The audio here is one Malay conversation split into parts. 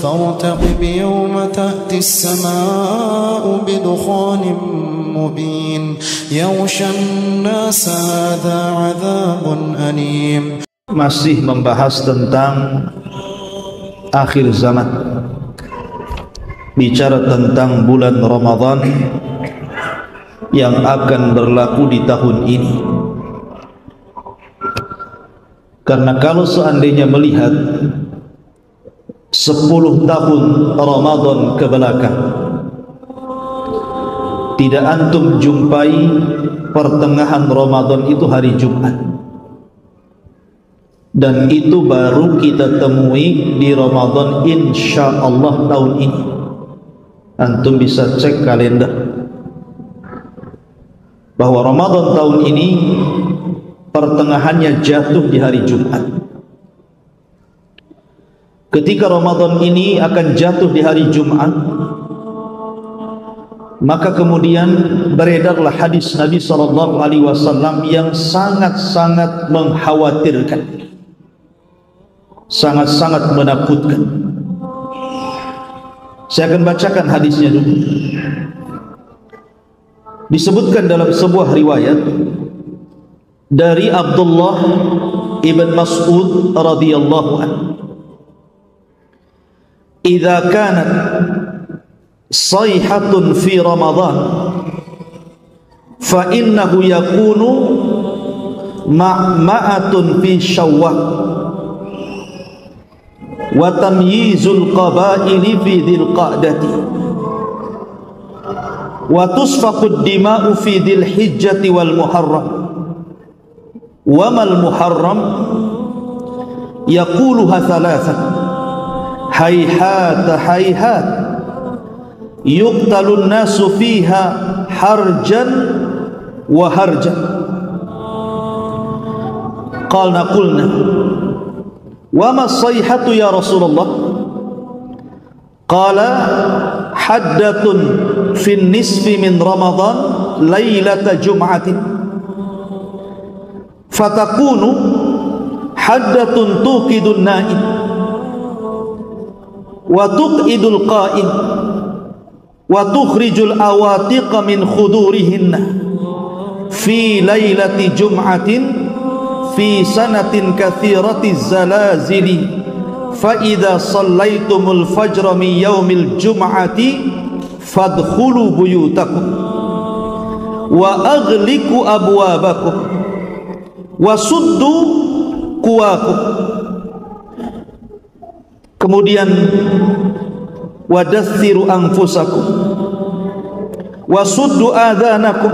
فارتقب يوم تأتي السماء بدخان مبين يغشى الناس هذا عذاب أليم. Masih membahas tentang akhir zaman, bicara tentang bulan Ramadan yang akan berlaku di tahun ini. Karena kalau seandainya melihat 10 tahun Ramadan ke belakang, tidak antum jumpai pertengahan Ramadan itu hari Jumat, dan itu baru kita temui di Ramadan insyaallah tahun ini. Antum bisa cek kalender bahwa Ramadan tahun ini pertengahannya jatuh di hari Jumat. Ketika Ramadan ini akan jatuh di hari Jumat, maka kemudian beredarlah hadis Nabi SAW yang sangat-sangat mengkhawatirkan, sangat-sangat menakutkan. Saya akan bacakan hadisnya dulu. Disebutkan dalam sebuah riwayat dari Abdullah ibn Mas'ud radhiyallahu anhu, "Idza kanat sayhatun fi Ramadan fa innahu yakunu ma'ma'atun fi Syawwal wa tamyizul qabaili fi dzil qa'dati wa tusfaqud dima'u fi dzil hijjati wal muharram wa mal muharram yaquluha thalatha hayhat hayhat yuqtalun nasu fiha harjan wa harjan." Qulna wa ma sayhatu ya Rasulullah? Qala haddatun fin nisfi min Ramadan lailata jum'atin fatakunu haddatun tuqidun na'im wa tuqidul qa'im wa tukhrijul awatiqa min khudurihinna fi lailati jum'atin fi sanatin kathirati zalazili fa idza sallaitumul fajra min yaumil jum'ati fadkhulu buyutakum wa aghliqu abwabakum wa suddu kuwakum. Kemudian wadassiru anfusakum wa suddu adhanakum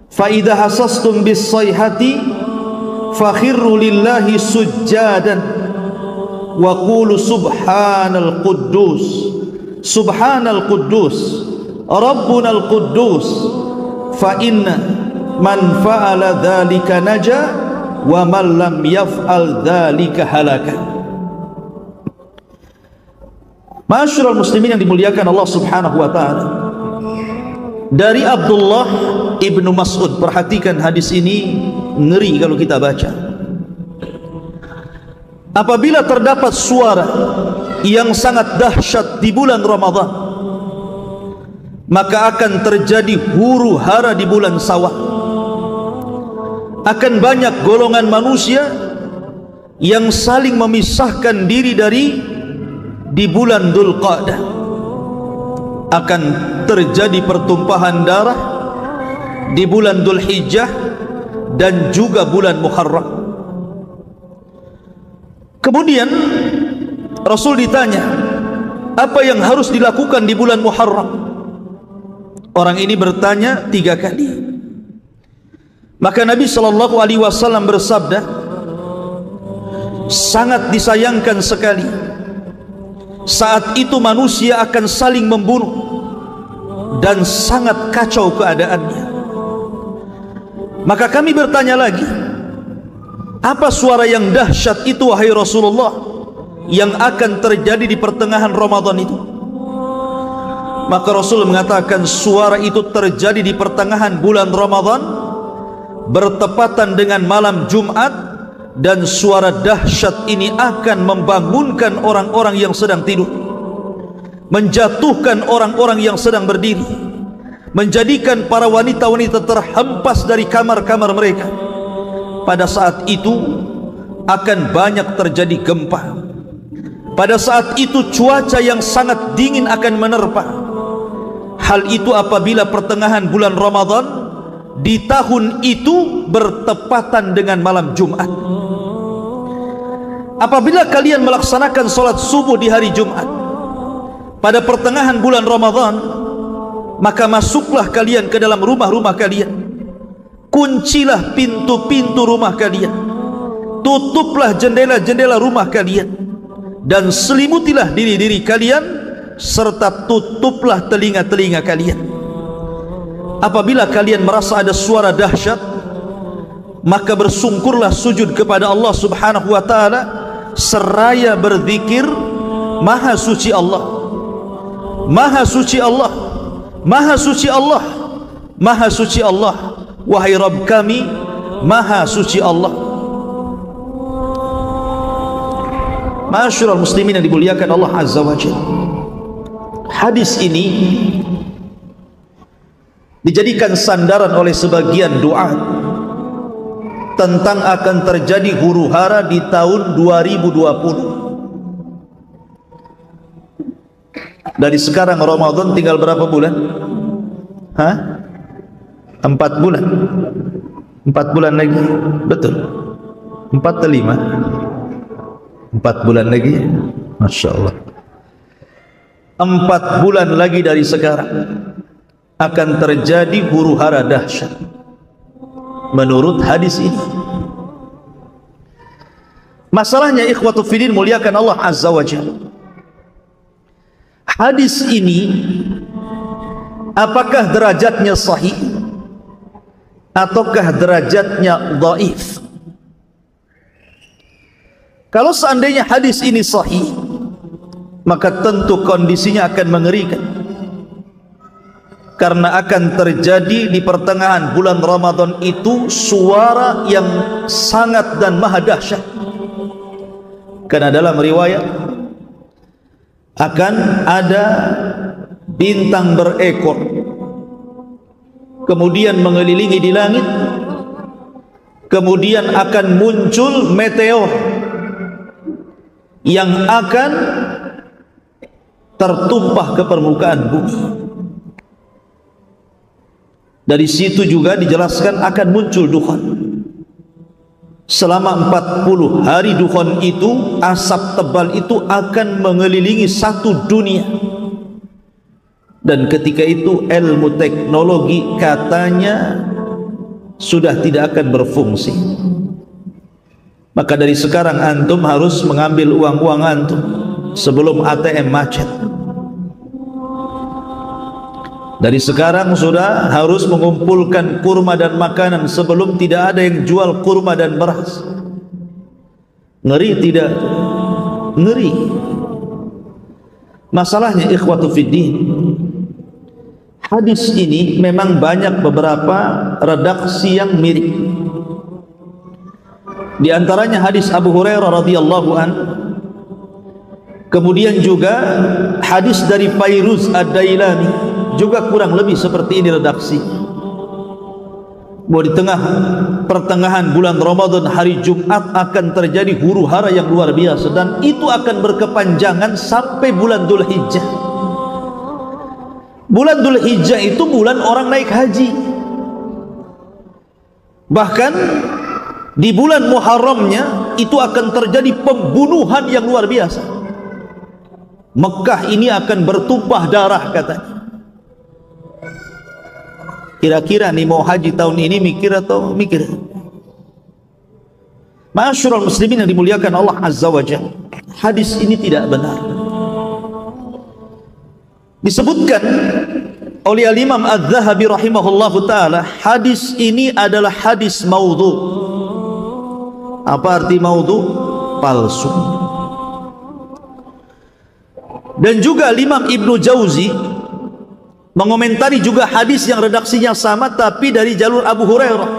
fa idza hasastum bis sayhati fakhirru lillahi sujjadan wa qulu subhanal quddus rabbunal quddus fa inna man fa'ala dzalika naja wa man lam yaf'al dzalika halaka. Ma'asyiral muslimin yang dimuliakan Allah Subhanahu wa taala, dari Abdullah ibnu Mas'ud, perhatikan hadis ini, ngeri kalau kita baca. Apabila terdapat suara yang sangat dahsyat di bulan Ramadan, maka akan terjadi huru hara di bulan Syawal. Akan banyak golongan manusia yang saling memisahkan diri di bulan Dzulqa'dah. Akan terjadi pertumpahan darah di bulan Dzulhijjah dan juga bulan Muharram. Kemudian Rasul ditanya, apa yang harus dilakukan di bulan Muharram? Orang ini bertanya 3 kali. Maka Nabi SAW bersabda, sangat disayangkan sekali saat itu manusia akan saling membunuh dan sangat kacau keadaannya. Maka kami bertanya lagi, apa suara yang dahsyat itu wahai Rasulullah yang akan terjadi di pertengahan Ramadan itu? Maka Rasul mengatakan suara itu terjadi di pertengahan bulan Ramadan, bertepatan dengan malam Jumat dan suara dahsyat ini akan membangunkan orang-orang yang sedang tidur, menjatuhkan orang-orang yang sedang berdiri, menjadikan para wanita-wanita terhempas dari kamar-kamar mereka. Pada saat itu akan banyak terjadi gempa. Pada saat itu cuaca yang sangat dingin akan menerpa. Hal itu apabila pertengahan bulan Ramadan di tahun itu bertepatan dengan malam Jumat. Apabila kalian melaksanakan solat subuh di hari Jumat pada pertengahan bulan Ramadan, maka masuklah kalian ke dalam rumah-rumah kalian, kuncilah pintu-pintu rumah kalian, tutuplah jendela-jendela rumah kalian, dan selimutilah diri-diri kalian, serta tutuplah telinga-telinga kalian. Apabila kalian merasa ada suara dahsyat, maka bersungkurlah sujud kepada Allah Subhanahu wa ta'ala seraya berzikir, Maha suci Allah, Maha suci Allah, Maha suci Allah, Maha suci Allah, wahai Rabb kami, Maha suci Allah. Ma'asyiral muslimin yang dimuliakan Allah Azza wa Jalla, hadis ini dijadikan sandaran oleh sebagian duat tentang akan terjadi huru-hara di tahun 2020. Dari sekarang Ramadan tinggal berapa bulan? 4 bulan. 4 bulan lagi. Betul. 4 atau 5? 4 bulan lagi. Masya Allah. 4 bulan lagi dari sekarang akan terjadi huru-hara dahsyat menurut hadis ini. Masalahnya ikhwatu fiddin muliakan Allah Azza wa Jalla, hadis ini apakah derajatnya sahih ataukah derajatnya dhaif? Kalau seandainya hadis ini sahih, maka tentu kondisinya akan mengerikan, karena akan terjadi di pertengahan bulan Ramadan itu suara yang sangat dan maha dahsyat. Karena dalam riwayat akan ada bintang berekor kemudian mengelilingi di langit, kemudian akan muncul meteor yang akan tertumpah ke permukaan bumi. Dari situ juga dijelaskan akan muncul dukhan. Selama 40 hari dukhan itu, asap tebal itu akan mengelilingi satu dunia. Dan ketika itu ilmu teknologi katanya sudah tidak akan berfungsi. Maka dari sekarang antum harus mengambil uang-uang antum sebelum ATM macet. Dari sekarang sudah harus mengumpulkan kurma dan makanan sebelum tidak ada yang jual kurma dan beras. Ngeri tidak? Ngeri. Masalahnya ikhwatu fiddin, hadis ini memang banyak beberapa redaksi yang mirip. Di antaranya hadis Abu Hurairah radhiyallahu an, kemudian juga hadis dari Fairuz Ad-Dailami, juga kurang lebih seperti ini redaksi. Bahwa di tengah pertengahan bulan Ramadan hari Jumat akan terjadi huru-hara yang luar biasa, dan itu akan berkepanjangan sampai bulan Dzulhijjah. Bulan Dzulhijjah itu bulan orang naik haji. Bahkan di bulan Muharramnya itu akan terjadi pembunuhan yang luar biasa. Mekah ini akan bertumpah darah katanya. Kira-kira nih mau haji tahun ini mikir atau mikir? Ma'asyiral muslimin yang dimuliakan Allah Azza wa Jalla, hadis ini tidak benar. Disebutkan oleh Imam Az-Zahabi rahimahullahu taala, hadis ini adalah hadis maudhu. Apa arti maudhu? Palsu. Dan juga Imam Ibnu Jauzi mengomentari juga hadis yang redaksinya sama tapi dari jalur Abu Hurairah.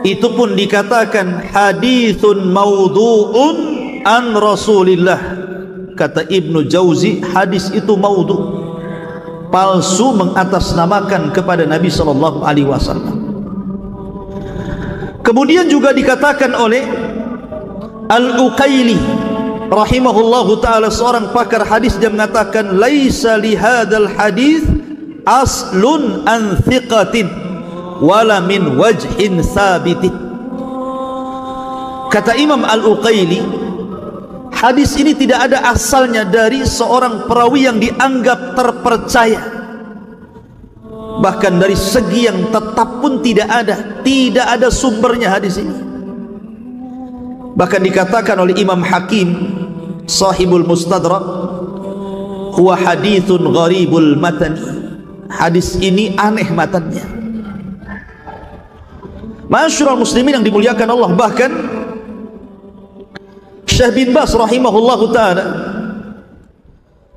itu pun dikatakan haditsun maudhu'un an Rasulillah. Kata Ibnu Jauzi, hadis itu maudhu, palsu, mengatasnamakan kepada Nabi sallallahu alaihi wasallam. Kemudian juga dikatakan oleh Al-Uqaili rahimahullahu taala, seorang pakar hadis, dia mengatakan laisa li hadzal hadis aslun an thiqatin wala min wajhin sabitin. Kata Imam Al-Uqaili, hadis ini tidak ada asalnya dari seorang perawi yang dianggap terpercaya, bahkan dari segi yang tetap pun tidak ada sumbernya hadis ini. Bahkan dikatakan oleh Imam Hakim sahibul Mustadrak, huwa hadithun gharibul matani, hadis ini aneh matannya. Masyarul muslimin yang dimuliakan Allah, bahkan Syekh bin Baz rahimahullahu ta'ala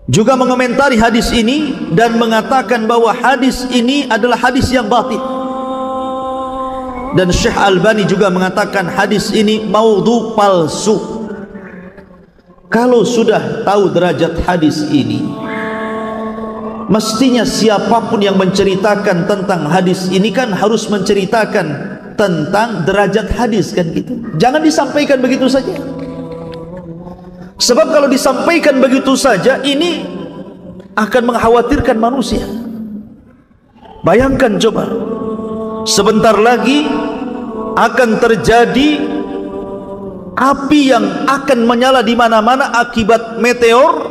juga mengomentari hadis ini dan mengatakan bahwa hadis ini adalah hadis yang batil. Dan Syekh Albani juga mengatakan hadis ini maudhu, palsu. Kalau sudah tahu derajat hadis ini, mestinya siapapun yang menceritakan tentang hadis ini kan harus menceritakan tentang derajat hadis, kan gitu. Jangan disampaikan begitu saja. Sebab kalau disampaikan begitu saja, ini akan mengkhawatirkan manusia. Bayangkan coba, sebentar lagi akan terjadi api yang akan menyala di mana-mana akibat meteor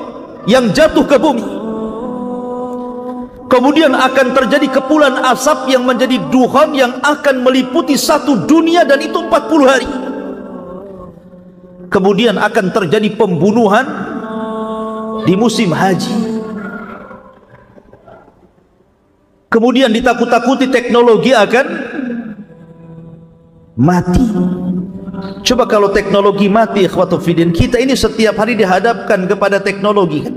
yang jatuh ke bumi. Kemudian akan terjadi kepulan asap yang menjadi duhan yang akan meliputi satu dunia, dan itu 40 hari. Kemudian akan terjadi pembunuhan di musim haji. Kemudian ditakut-takuti teknologi akan mati. Coba kalau teknologi mati, ikhwatu fiddin, kita ini setiap hari dihadapkan kepada teknologi, kan?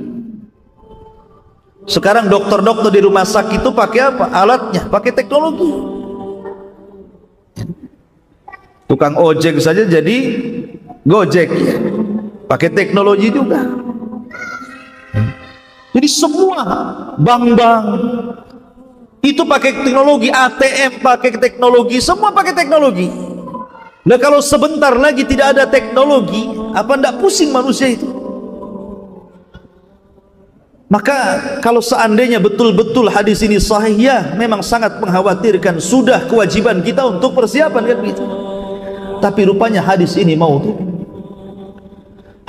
Sekarang dokter-dokter di rumah sakit itu pakai apa? Alatnya pakai teknologi. Tukang ojek saja jadi Gojek, ya, pakai teknologi juga. Jadi semua bank-bank itu pakai teknologi, ATM pakai teknologi, semua pakai teknologi. Nah, kalau sebentar lagi tidak ada teknologi, apa ndak pusing manusia itu? Maka kalau seandainya betul-betul hadis ini sahih, ya memang sangat mengkhawatirkan. Sudah kewajiban kita untuk persiapan, kan begitu. Tapi rupanya hadis ini maudhu.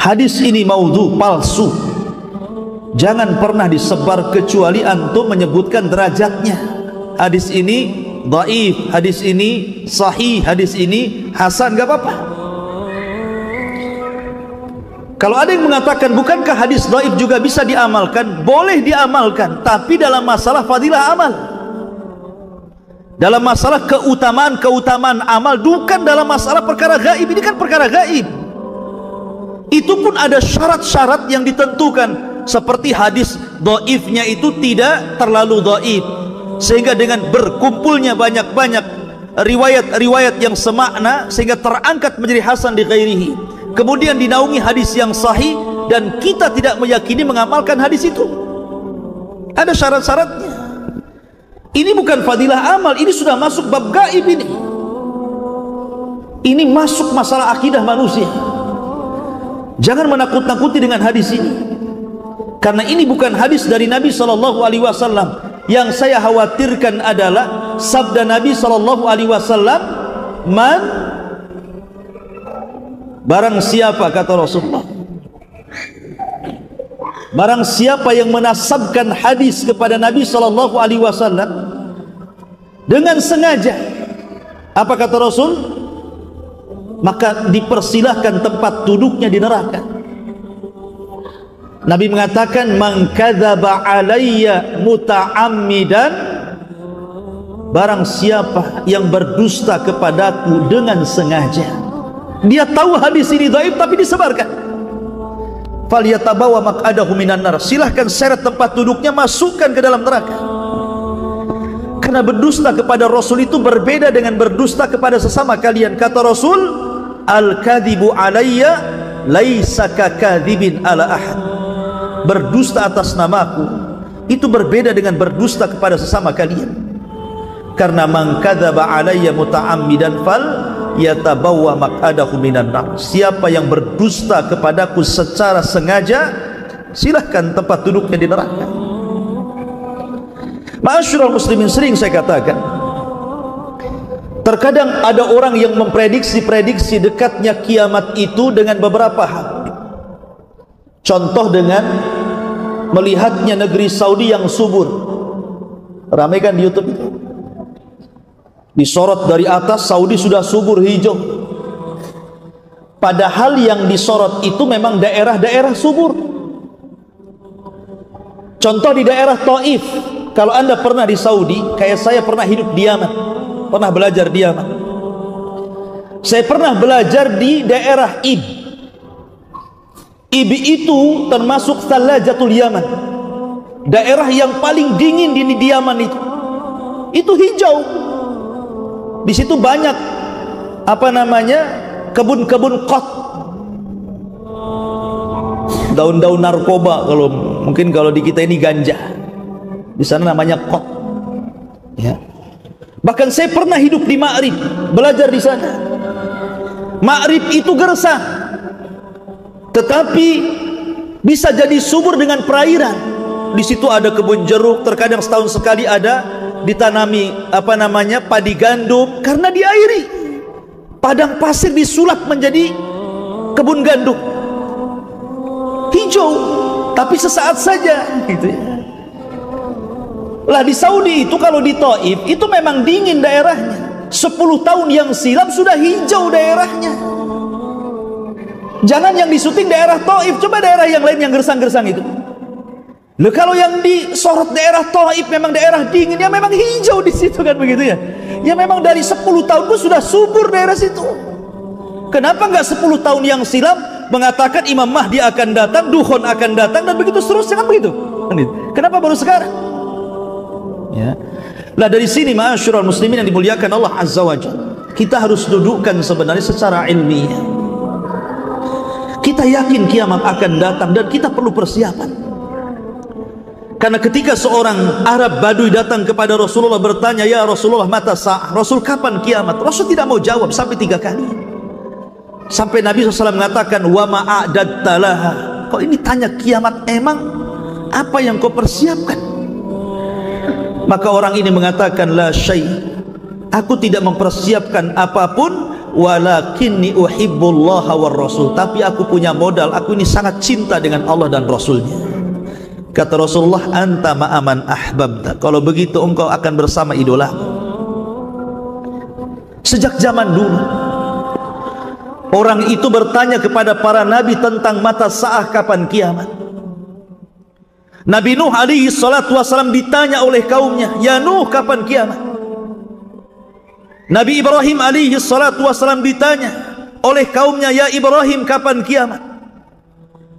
Hadis ini maudhu, palsu. Jangan pernah disebar kecuali antum menyebutkan derajatnya. Hadis ini dhaif, hadis ini sahih, hadis ini hasan, gak apa-apa. Kalau ada yang mengatakan bukankah hadis dhaif juga bisa diamalkan? Boleh diamalkan, tapi dalam masalah fadilah amal, dalam masalah keutamaan amal, bukan dalam masalah perkara gaib. Ini kan perkara gaib. Itu pun ada syarat-syarat yang ditentukan, seperti hadis dhaifnya itu tidak terlalu dhaif, sehingga dengan berkumpulnya banyak-banyak riwayat-riwayat yang semakna sehingga terangkat menjadi hasan di ghairihi. Kemudian dinaungi hadis yang sahih, dan kita tidak meyakini mengamalkan hadis itu. Ada syarat-syaratnya. Ini bukan fadilah amal, ini sudah masuk bab gaib ini. Ini masuk masalah akidah manusia. Jangan menakut-nakuti dengan hadis ini, karena ini bukan hadis dari Nabi sallallahu alaihi wasallam. Yang saya khawatirkan adalah sabda Nabi sallallahu alaihi wasallam, man, barang siapa, kata Rasulullah, barang siapa yang menasabkan hadis kepada Nabi sallallahu alaihi wasallam dengan sengaja, apa kata Rasul? Maka dipersilahkan tempat duduknya di neraka. Nabi mengatakan, man kadzaba alayya muta'ammidan, barang siapa yang berdusta kepadaku dengan sengaja. Dia tahu hadis ini dhaif tapi disebarkan. Falyatabawa maq'adahu minan nar, silahkan seret tempat duduknya, masukkan ke dalam neraka. Karena berdusta kepada Rasul itu berbeda dengan berdusta kepada sesama kalian. Kata Rasul, al-kadhibu alayya laisa kakadzibin ala ahad. Berdusta atas namaku itu berbeda dengan berdusta kepada sesama kalian. Karena man kadzaba alayya muta'ammidan fal yatabawwa maq'adahu minan nar. Siapa yang berdusta kepadaku secara sengaja, silahkan tempat duduknya di neraka. Ma'asyiral muslimin, sering saya katakan, terkadang ada orang yang memprediksi dekatnya kiamat itu dengan beberapa hal. Contoh dengan melihatnya negeri Saudi yang subur. Ramai kan di YouTube itu, disorot dari atas, Saudi sudah subur hijau. Padahal yang disorot itu memang daerah-daerah subur. Contoh di daerah Taif. Kalau anda pernah di Saudi, kayak saya pernah hidup di Yaman, pernah belajar di Yaman. Saya pernah belajar di daerah Ib. Ib itu termasuk Thalajatul Yaman, daerah yang paling dingin di Yaman itu. Itu hijau. Di situ banyak kebun-kebun kot, daun-daun narkoba, mungkin kalau di kita ini ganja. Di sana namanya kot. Ya. Bahkan saya pernah hidup di Ma'rib, belajar di sana. Ma'rib itu gersah, tetapi bisa jadi subur dengan perairan. Di situ ada kebun jeruk, terkadang setahun sekali ada ditanami padi gandum karena diairi. Padang pasir disulap menjadi kebun gandum. Hijau, tapi sesaat saja gitu ya. Lah di Saudi itu, kalau di Taif itu memang dingin daerahnya. 10 tahun yang silam sudah hijau daerahnya. Jangan yang disuting daerah Taif, coba daerah yang lain yang gersang-gersang itu. Loh, kalau yang disorot daerah Taif memang daerah dingin, ya memang hijau di situ kan begitu ya. Ya memang dari 10 tahun pun sudah subur daerah situ. Kenapa enggak 10 tahun yang silam mengatakan Imam Mahdi akan datang, Dukhon akan datang, dan begitu seterusnya, kan begitu? Kenapa baru sekarang? Ya. Lah dari sini ma'asyiral muslimin yang dimuliakan Allah Azza wa Jalla, kita harus dudukkan sebenarnya secara ilmiah. Kita yakin kiamat akan datang dan kita perlu persiapan. Karena ketika seorang Arab Badui datang kepada Rasulullah bertanya, "Ya Rasulullah, mata sa'ah?" Rasul, kapan kiamat? Rasul tidak mau jawab sampai 3 kali. Sampai Nabi SAW mengatakan, "Wa ma'adatta laha." Kok ini tanya kiamat, emang apa yang kau persiapkan? Maka orang ini mengatakan, "La syai', aku tidak mempersiapkan apapun, walakinni uhibbullaha war rasul." Tapi aku punya modal, aku ini sangat cinta dengan Allah dan Rasulnya. Kata Rasulullah, "Anta ma'aman ahbabta." Kalau begitu engkau akan bersama idola. Sejak zaman dulu orang itu bertanya kepada para nabi tentang mata sa'ah, kapan kiamat. Nabi Nuh alaihi salatu wassalam ditanya oleh kaumnya, "Ya Nuh, kapan kiamat?" Nabi Ibrahim alaihi salatu wassalam ditanya oleh kaumnya, "Ya Ibrahim, kapan kiamat?"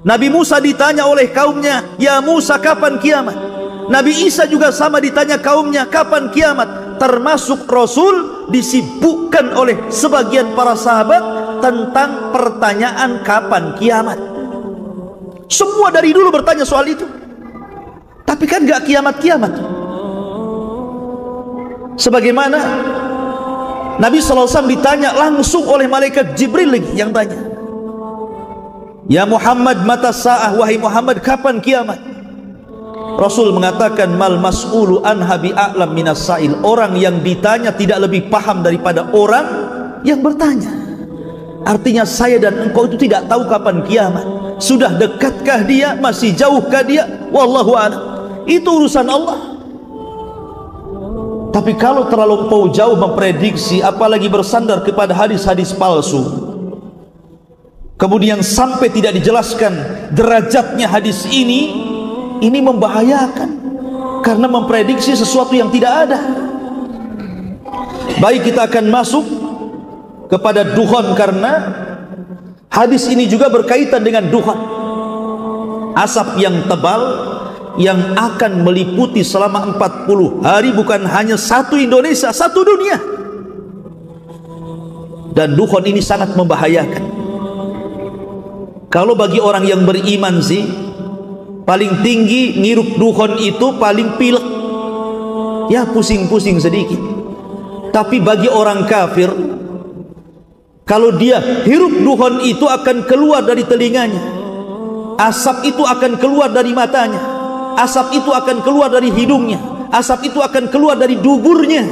Nabi Musa ditanya oleh kaumnya, "Ya Musa, kapan kiamat?" Nabi Isa juga sama ditanya kaumnya, "Kapan kiamat?" Termasuk Rasul disibukkan oleh sebagian para sahabat tentang pertanyaan kapan kiamat. Semua dari dulu bertanya soal itu. Tapi kan gak kiamat-kiamat. Sebagaimana Nabi SAW ditanya langsung oleh malaikat Jibril lagi yang tanya, "Ya Muhammad, mata sa'ah?" Wahai Muhammad, kapan kiamat? Rasul mengatakan, "Mal mas'ulu anha bi'a'lam minas sa'il." Orang yang ditanya tidak lebih paham daripada orang yang bertanya. Artinya saya dan engkau itu tidak tahu kapan kiamat. Sudah dekatkah dia, masih jauhkah dia, wallahu a'lam. Itu urusan Allah. Tapi kalau terlalu jauh memprediksi, apalagi bersandar kepada hadis-hadis palsu, kemudian sampai tidak dijelaskan derajatnya hadis ini membahayakan, karena memprediksi sesuatu yang tidak ada. Baik, kita akan masuk kepada dukhon, karena hadis ini juga berkaitan dengan dukhon, asap yang tebal yang akan meliputi selama 40 hari bukan hanya satu Indonesia, satu dunia. Dan dukhon ini sangat membahayakan. Kalau bagi orang yang beriman sih, paling tinggi ngirup dukhon itu paling pilek, ya pusing-pusing sedikit. Tapi bagi orang kafir, kalau dia hirup dukhon itu akan keluar dari telinganya, asap itu akan keluar dari matanya, asap itu akan keluar dari hidungnya, asap itu akan keluar dari duburnya,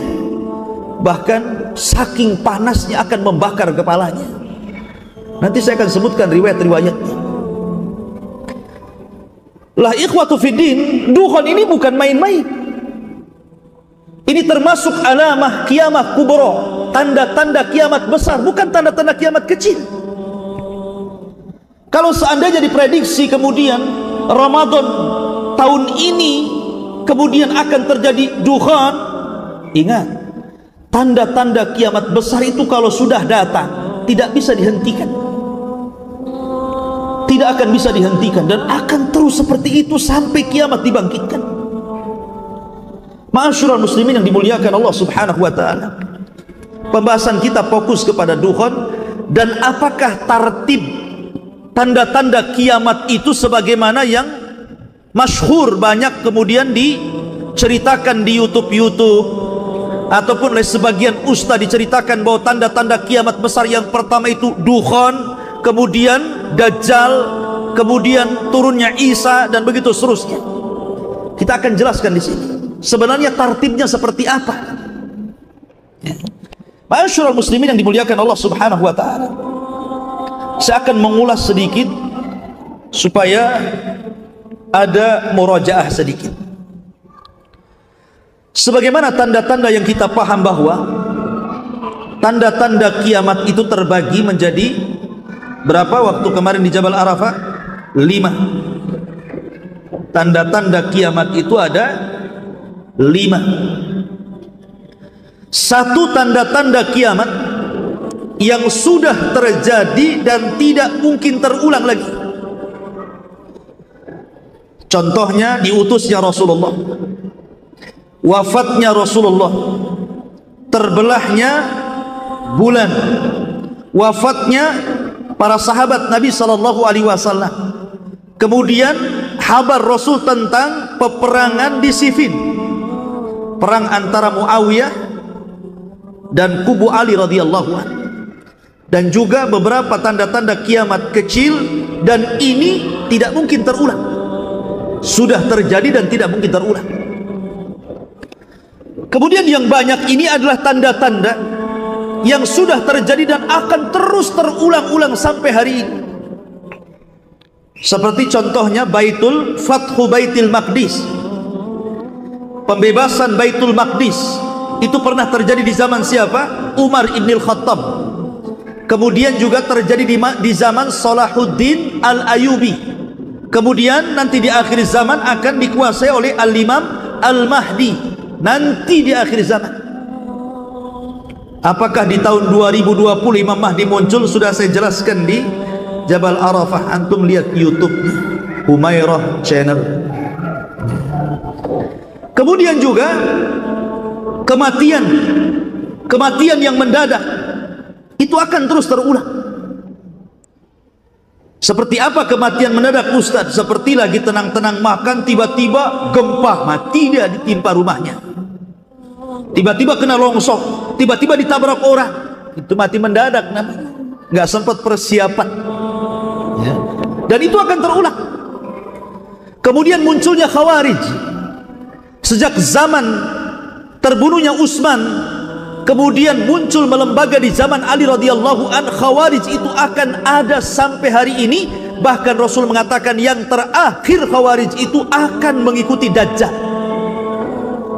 bahkan saking panasnya akan membakar kepalanya. Nanti saya akan sebutkan riwayat-riwayatnya. Lah ikhwatu fiddin, dukhon ini bukan main-main. Ini termasuk alamah kiamat kubra, tanda-tanda kiamat besar, bukan tanda-tanda kiamat kecil. Kalau seandainya diprediksi kemudian Ramadan tahun ini kemudian akan terjadi dukhon, ingat, tanda-tanda kiamat besar itu kalau sudah datang tidak bisa dihentikan, tidak akan bisa dihentikan, dan akan terus seperti itu sampai kiamat dibangkitkan. Ma'asyiral muslimin yang dimuliakan Allah subhanahu wa ta'ala, pembahasan kita fokus kepada dukhon dan apakah tartib tanda-tanda kiamat itu sebagaimana yang masyhur banyak kemudian diceritakan di YouTube ataupun oleh sebagian ustaz diceritakan bahwa tanda-tanda kiamat besar yang pertama itu dukhon, kemudian Dajjal, kemudian turunnya Isa, dan begitu seterusnya. Kita akan jelaskan di sini sebenarnya tartibnya seperti apa. Ma'asyiral muslimin yang dimuliakan Allah subhanahu wa ta'ala, saya akan mengulas sedikit supaya ada murajaah sedikit. Sebagaimana tanda-tanda yang kita paham bahwa tanda-tanda kiamat itu terbagi menjadi berapa waktu kemarin di Jabal Arafah? 5. Tanda-tanda kiamat itu ada 5. Satu tanda-tanda kiamat yang sudah terjadi dan tidak mungkin terulang lagi. Contohnya diutusnya Rasulullah, wafatnya Rasulullah, terbelahnya bulan, wafatnya para sahabat Nabi SAW, kemudian kabar Rasul tentang peperangan di Siffin, perang antara Muawiyah dan kubu Ali radhiyallahu anhu, dan juga beberapa tanda-tanda kiamat kecil, dan ini tidak mungkin terulang, sudah terjadi dan tidak mungkin terulang. Kemudian yang banyak ini adalah tanda-tanda yang sudah terjadi dan akan terus terulang-ulang sampai hari ini. Seperti contohnya Fathu Baitul Maqdis, pembebasan Baitul Maqdis, itu pernah terjadi di zaman siapa? Umar ibn Khattab. Kemudian juga terjadi di zaman Salahuddin Al-Ayyubi. Kemudian nanti di akhir zaman akan dikuasai oleh Al-Imam Al-Mahdi, nanti di akhir zaman. Apakah di tahun 2020 Imam Mahdi muncul? Sudah saya jelaskan di Jabal Arafah, antum lihat YouTube Humairah Channel. Kemudian juga kematian yang mendadak itu akan terus terulang. Seperti apa kematian mendadak Ustaz? Seperti lagi tenang-tenang makan, tiba-tiba gempa, mati dia, ditimpa rumahnya. Tiba-tiba kena longsor, tiba-tiba ditabrak orang, itu mati mendadak namanya, nggak sempat persiapan ya. Dan itu akan terulang. Kemudian munculnya Khawarij. Sejak zaman terbunuhnya Utsman, kemudian muncul melembaga di zaman Ali radhiyallahu an. Khawarij itu akan ada sampai hari ini. Bahkan Rasul mengatakan yang terakhir Khawarij itu akan mengikuti Dajjal,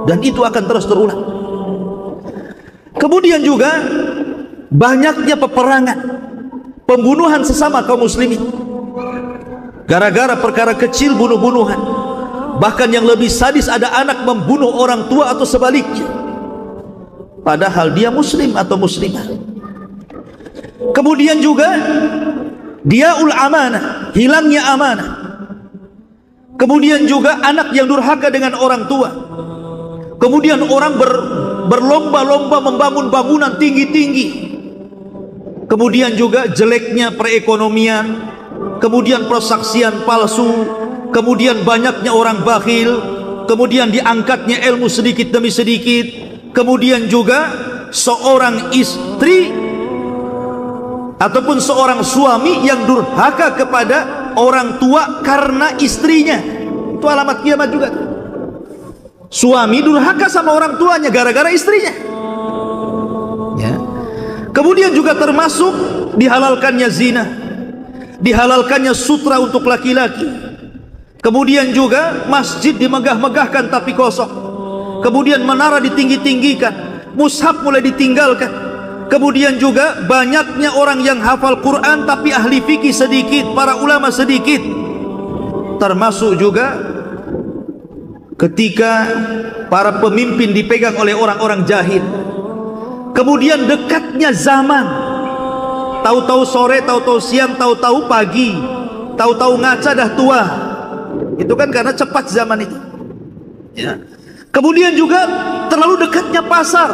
dan itu akan terus terulang. Kemudian juga banyaknya peperangan, pembunuhan sesama kaum muslimin, gara-gara perkara kecil, bunuh-bunuhan. Bahkan yang lebih sadis, ada anak membunuh orang tua atau sebaliknya, padahal dia muslim atau muslimah. Kemudian juga diaul amanah, hilangnya amanah. Kemudian juga anak yang durhaka dengan orang tua. Kemudian orang berlomba-lomba membangun bangunan tinggi-tinggi. Kemudian juga jeleknya perekonomian, kemudian persaksian palsu, kemudian banyaknya orang bakhil, kemudian diangkatnya ilmu sedikit demi sedikit, kemudian juga seorang istri ataupun seorang suami yang durhaka kepada orang tua karena istrinya. Itu alamat kiamat juga. Suami durhaka sama orang tuanya gara-gara istrinya, ya. Kemudian juga termasuk dihalalkannya zina, dihalalkannya sutra untuk laki-laki. Kemudian juga masjid dimegah-megahkan tapi kosong. Kemudian menara ditinggi-tinggikan, mushaf mulai ditinggalkan. Kemudian juga banyaknya orang yang hafal Quran tapi ahli fikih sedikit, para ulama sedikit. Termasuk juga ketika para pemimpin dipegang oleh orang-orang jahil. Kemudian dekatnya zaman, tahu-tahu sore, tahu-tahu siang, tahu-tahu pagi, tahu-tahu ngaca dah tua. Itu kan karena cepat zaman itu, ya. Kemudian juga terlalu dekatnya pasar.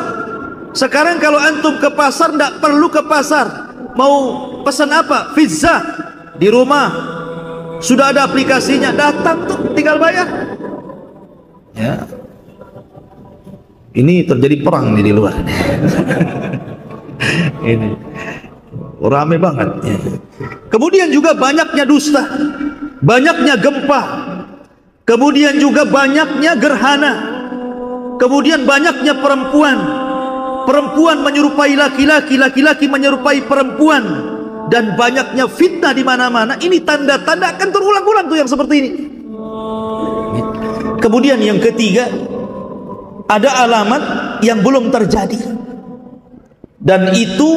Sekarang kalau antum ke pasar, tidak perlu ke pasar. Mau pesan apa? Pizza di rumah sudah ada aplikasinya, datang tuh tinggal bayar, ya. Ini terjadi perang di luar. Ini rame banget, ya. Kemudian juga banyaknya dusta, banyaknya gempa, kemudian juga banyaknya gerhana, kemudian banyaknya perempuan, perempuan menyerupai laki-laki, laki-laki menyerupai perempuan, dan banyaknya fitnah di mana-mana. Ini tanda-tanda akan terulang-ulang tuh yang seperti ini. Kemudian yang ketiga, ada alamat yang belum terjadi, dan itu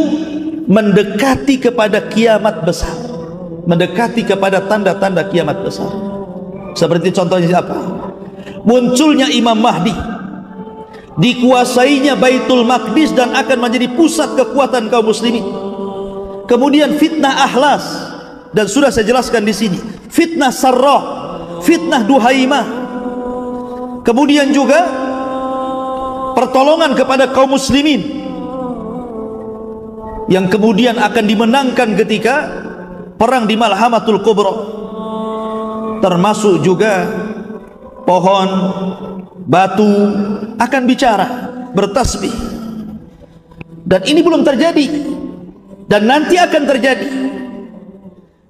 mendekati kepada kiamat besar, mendekati kepada tanda-tanda kiamat besar. Seperti contohnya apa? Munculnya Imam Mahdi, dikuasainya Baitul Maqdis dan akan menjadi pusat kekuatan kaum muslimin. Kemudian fitnah Ahlas, dan sudah saya jelaskan di sini, fitnah Sarrah, fitnah Duhaimah. Kemudian juga pertolongan kepada kaum muslimin yang kemudian akan dimenangkan ketika perang di Malhamatul Kubra. Termasuk juga pohon, batu akan bicara, bertasbih. Dan ini belum terjadi, dan nanti akan terjadi.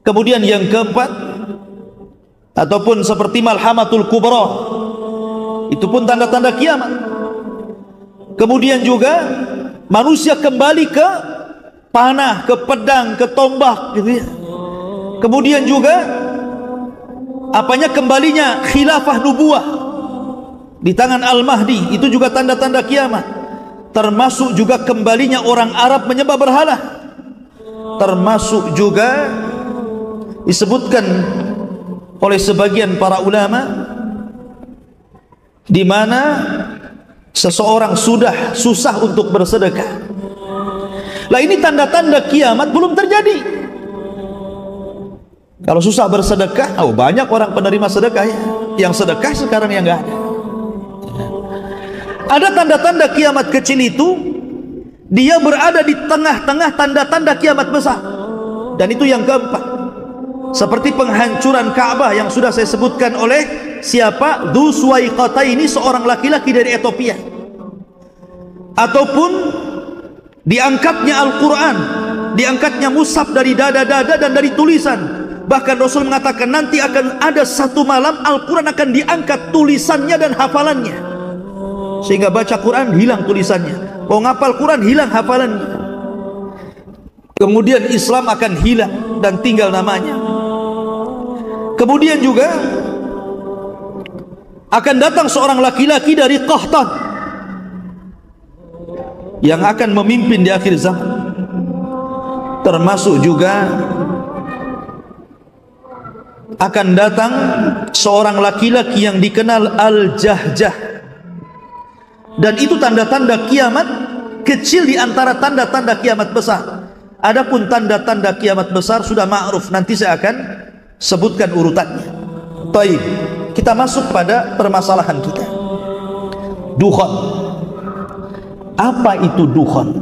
Kemudian yang keempat, ataupun seperti Malhamatul Kubra, itu pun tanda-tanda kiamat. Kemudian juga manusia kembali ke panah, ke pedang, ke tombak, gitu ya. Kemudian juga apanya, kembalinya khilafah nubuah di tangan Al-Mahdi, itu juga tanda-tanda kiamat. Termasuk juga kembalinya orang Arab menyembah berhala. Termasuk juga disebutkan oleh sebagian para ulama, di mana seseorang sudah susah untuk bersedekah. Lah ini tanda-tanda kiamat belum terjadi. Kalau susah bersedekah, oh banyak orang penerima sedekah ya. Yang sedekah sekarang yang enggak ada. Ada tanda-tanda kiamat kecil itu, dia berada di tengah-tengah tanda-tanda kiamat besar. Dan itu yang keempat, seperti penghancuran Ka'bah yang sudah saya sebutkan oleh siapa? Dzu Suwaiqataini, seorang laki-laki dari Ethiopia. Ataupun diangkatnya Al-Quran, diangkatnya mushaf dari dada-dada dan dari tulisan. Bahkan Rasul mengatakan nanti akan ada satu malam Al-Quran akan diangkat tulisannya dan hafalannya, sehingga baca Quran hilang tulisannya, mau ngapal Quran hilang hafalannya. Kemudian Islam akan hilang dan tinggal namanya. Kemudian juga akan datang seorang laki-laki dari Qahtan yang akan memimpin di akhir zaman. Termasuk juga akan datang seorang laki-laki yang dikenal Al-Jahjah, dan itu tanda-tanda kiamat kecil di antara tanda-tanda kiamat besar. Adapun tanda-tanda kiamat besar sudah ma'ruf, nanti saya akan sebutkan urutannya. Baik, Kita masuk pada permasalahan kita. Dukhan. Apa itu dukhan?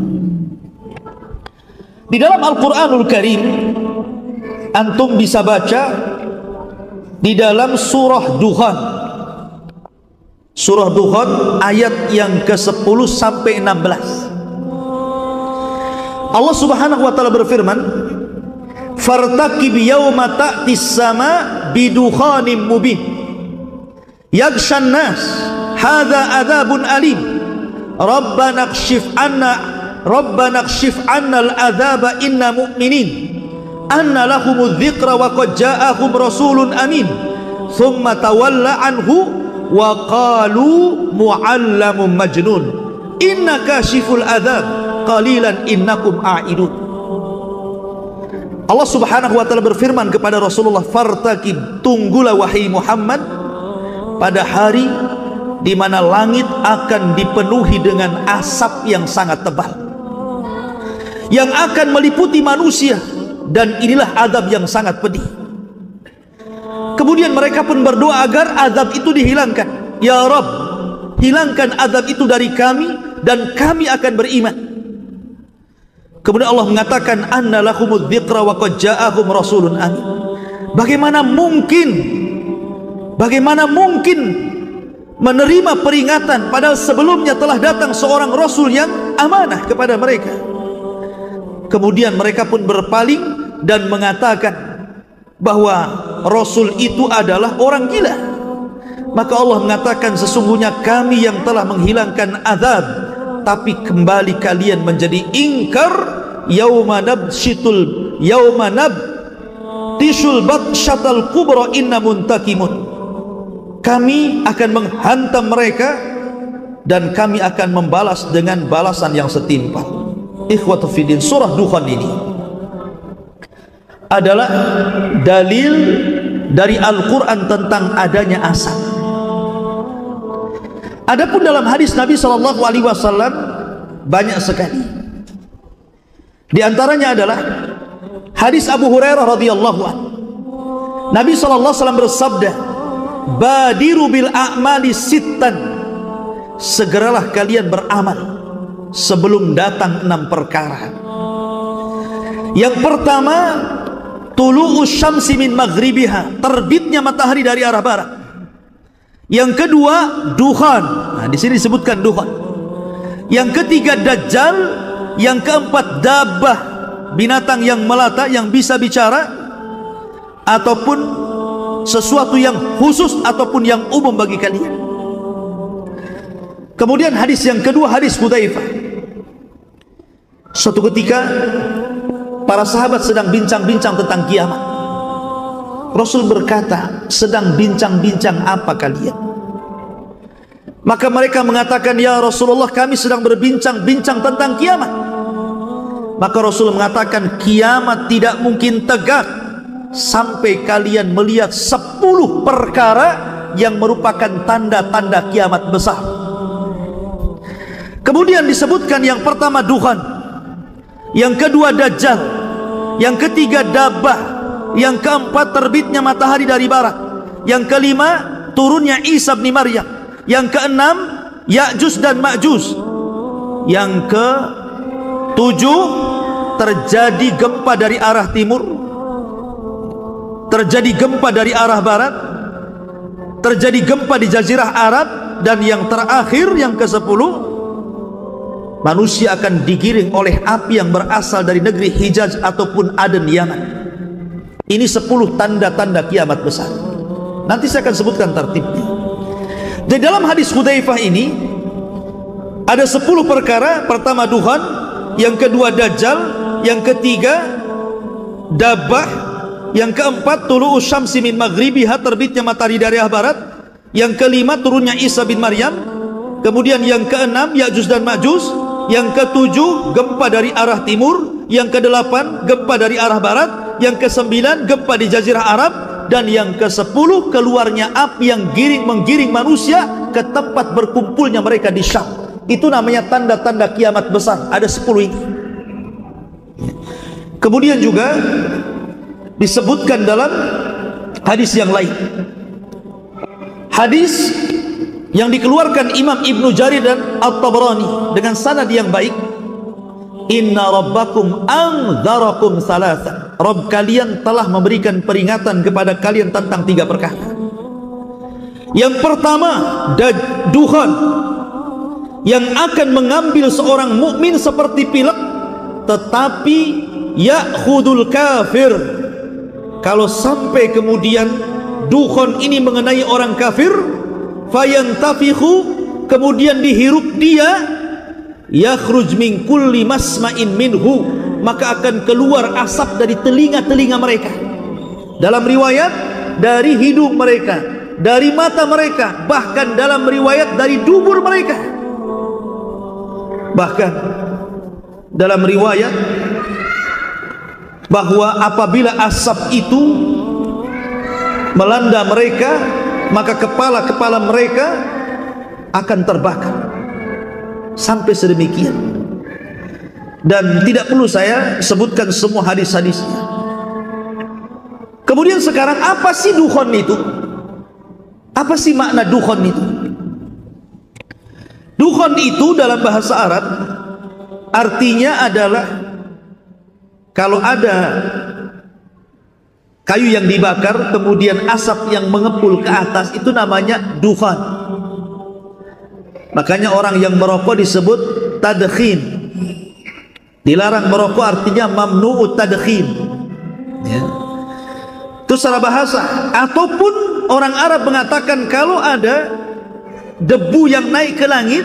Di dalam Al-Quranul Karim, antum bisa baca di dalam surah Dukhan. Surah Dukhan ayat yang ke-10 sampai 16. Allah Subhanahu wa taala berfirman, "Fartaqib yauma ta'tis sama bidukhanin mubin. Yaghshan nas, hadza adzabun alim. Rabbana kshif anna al-adzaba inna mu'minin. Anna lahumudz dzikra wa qad ja'ahum rasulun amin." Thumma tawalla anhu wa qalu mu'allamun majnun. Inna kashiful adzab qalilan innakum a'idun. Allah Subhanahu wa taala berfirman kepada Rasulullah, "Fartaqib, tunggulah wahai Muhammad pada hari di mana langit akan dipenuhi dengan asap yang sangat tebal yang akan meliputi manusia, dan inilah azab yang sangat pedih." Kemudian mereka pun berdoa agar azab itu dihilangkan. "Ya Rabb, hilangkan azab itu dari kami dan kami akan beriman." Kemudian Allah mengatakan, "Anna lahumudz dzikra wa qad ja'ahum rasulun amin." Bagaimana mungkin menerima peringatan padahal sebelumnya telah datang seorang rasul yang amanah kepada mereka. Kemudian mereka pun berpaling dan mengatakan bahwa rasul itu adalah orang gila. Maka Allah mengatakan, "Sesungguhnya kami yang telah menghilangkan azab, tapi kembali kalian menjadi ingkar. Yauma nabtishul batshatal kubra inna muntakimun." Kami akan menghantam mereka dan kami akan membalas dengan balasan yang setimpal. Ikhwatu fiddin, surah Dukhan ini adalah dalil dari Al-Quran tentang adanya asap. Adapun dalam hadis Nabi SAW banyak sekali. Di antaranya adalah hadis Abu Hurairah radhiyallahu anhu. Nabi SAW bersabda, "Badiru bil a'mali sittan." Segeralah kalian beramal sebelum datang 6 perkara. Yang pertama, tulu'us syamsi min maghribiha, terbitnya matahari dari arah barat. Yang kedua, dukhan. Nah, di sini disebutkan dukhan. Yang ketiga, dajjal. Yang keempat, dabbah, binatang yang melata yang bisa bicara ataupun sesuatu yang khusus ataupun yang umum bagi kalian. Kemudian hadis yang kedua, hadis Hudzaifah. Suatu ketika para sahabat sedang bincang-bincang tentang kiamat. Rasul berkata, "Sedang bincang-bincang apa kalian?" Maka mereka mengatakan, "Ya Rasulullah, kami sedang berbincang-bincang tentang kiamat." Maka Rasul mengatakan, "Kiamat tidak mungkin tegak sampai kalian melihat 10 perkara yang merupakan tanda-tanda kiamat besar." Kemudian disebutkan yang pertama dukhan, yang kedua dajjal, yang ketiga dabbah, yang keempat terbitnya matahari dari barat, yang kelima turunnya Isa bin Maryam, yang keenam Ya'juj dan Ma'juj, yang ketujuh terjadi gempa dari arah timur, terjadi gempa dari arah barat, terjadi gempa di Jazirah Arab, dan yang terakhir yang ke-10, manusia akan digiring oleh api yang berasal dari negeri Hijaz ataupun Aden, Yaman. Ini 10 tanda-tanda kiamat besar. Nanti saya akan sebutkan tertibnya. Di dalam hadis Hudzaifah ini ada 10 perkara. Pertama dukhan, yang kedua dajjal, yang ketiga dabbah, yang keempat tulu'us syamsi min maghribiha, terbitnya matahari dari arah barat, yang kelima turunnya Isa bin Maryam, kemudian yang keenam Ya'juj dan Ma'juj, yang ketujuh gempa dari arah timur, yang kedelapan gempa dari arah barat, yang kesembilan gempa di Jazirah Arab, dan yang ke-10 keluarnya api yang menggiring manusia ke tempat berkumpulnya mereka di Syam. Itu namanya tanda-tanda kiamat besar. Ada 10 ini. Kemudian juga disebutkan dalam hadis yang lain, Hadis yang dikeluarkan Imam Ibnu Jarir dan At-Tabrani dengan sanad yang baik, inna rabbakum anzarakum salasa, Rabb kalian telah memberikan peringatan kepada kalian tentang 3 perkara. Yang pertama, dukhan yang akan mengambil seorang mukmin seperti pilek, tetapi ya'khudul kafir. Kalau sampai kemudian dukhan ini mengenai orang kafir, fayantafikhu, kemudian dihirup dia, yakhruj min kulli masma'in minhu, maka akan keluar asap dari telinga-telinga mereka. Dalam riwayat dari hidung mereka, dari mata mereka, bahkan dalam riwayat dari dubur mereka. Bahkan dalam riwayat bahwa apabila asap itu melanda mereka, maka kepala-kepala mereka akan terbakar. Sampai sedemikian. Dan tidak perlu saya sebutkan semua hadis-hadisnya. Kemudian sekarang, apa sih dukhan itu? Apa sih makna dukhan itu? Dukhan itu dalam bahasa Arab artinya adalah kalau ada kayu yang dibakar kemudian asap yang mengepul ke atas, itu namanya dukhan. Makanya orang yang merokok disebut tadkhin. Dilarang merokok artinya mamnu'ut tadkhin, ya. Itu secara bahasa. Ataupun orang Arab mengatakan kalau ada debu yang naik ke langit,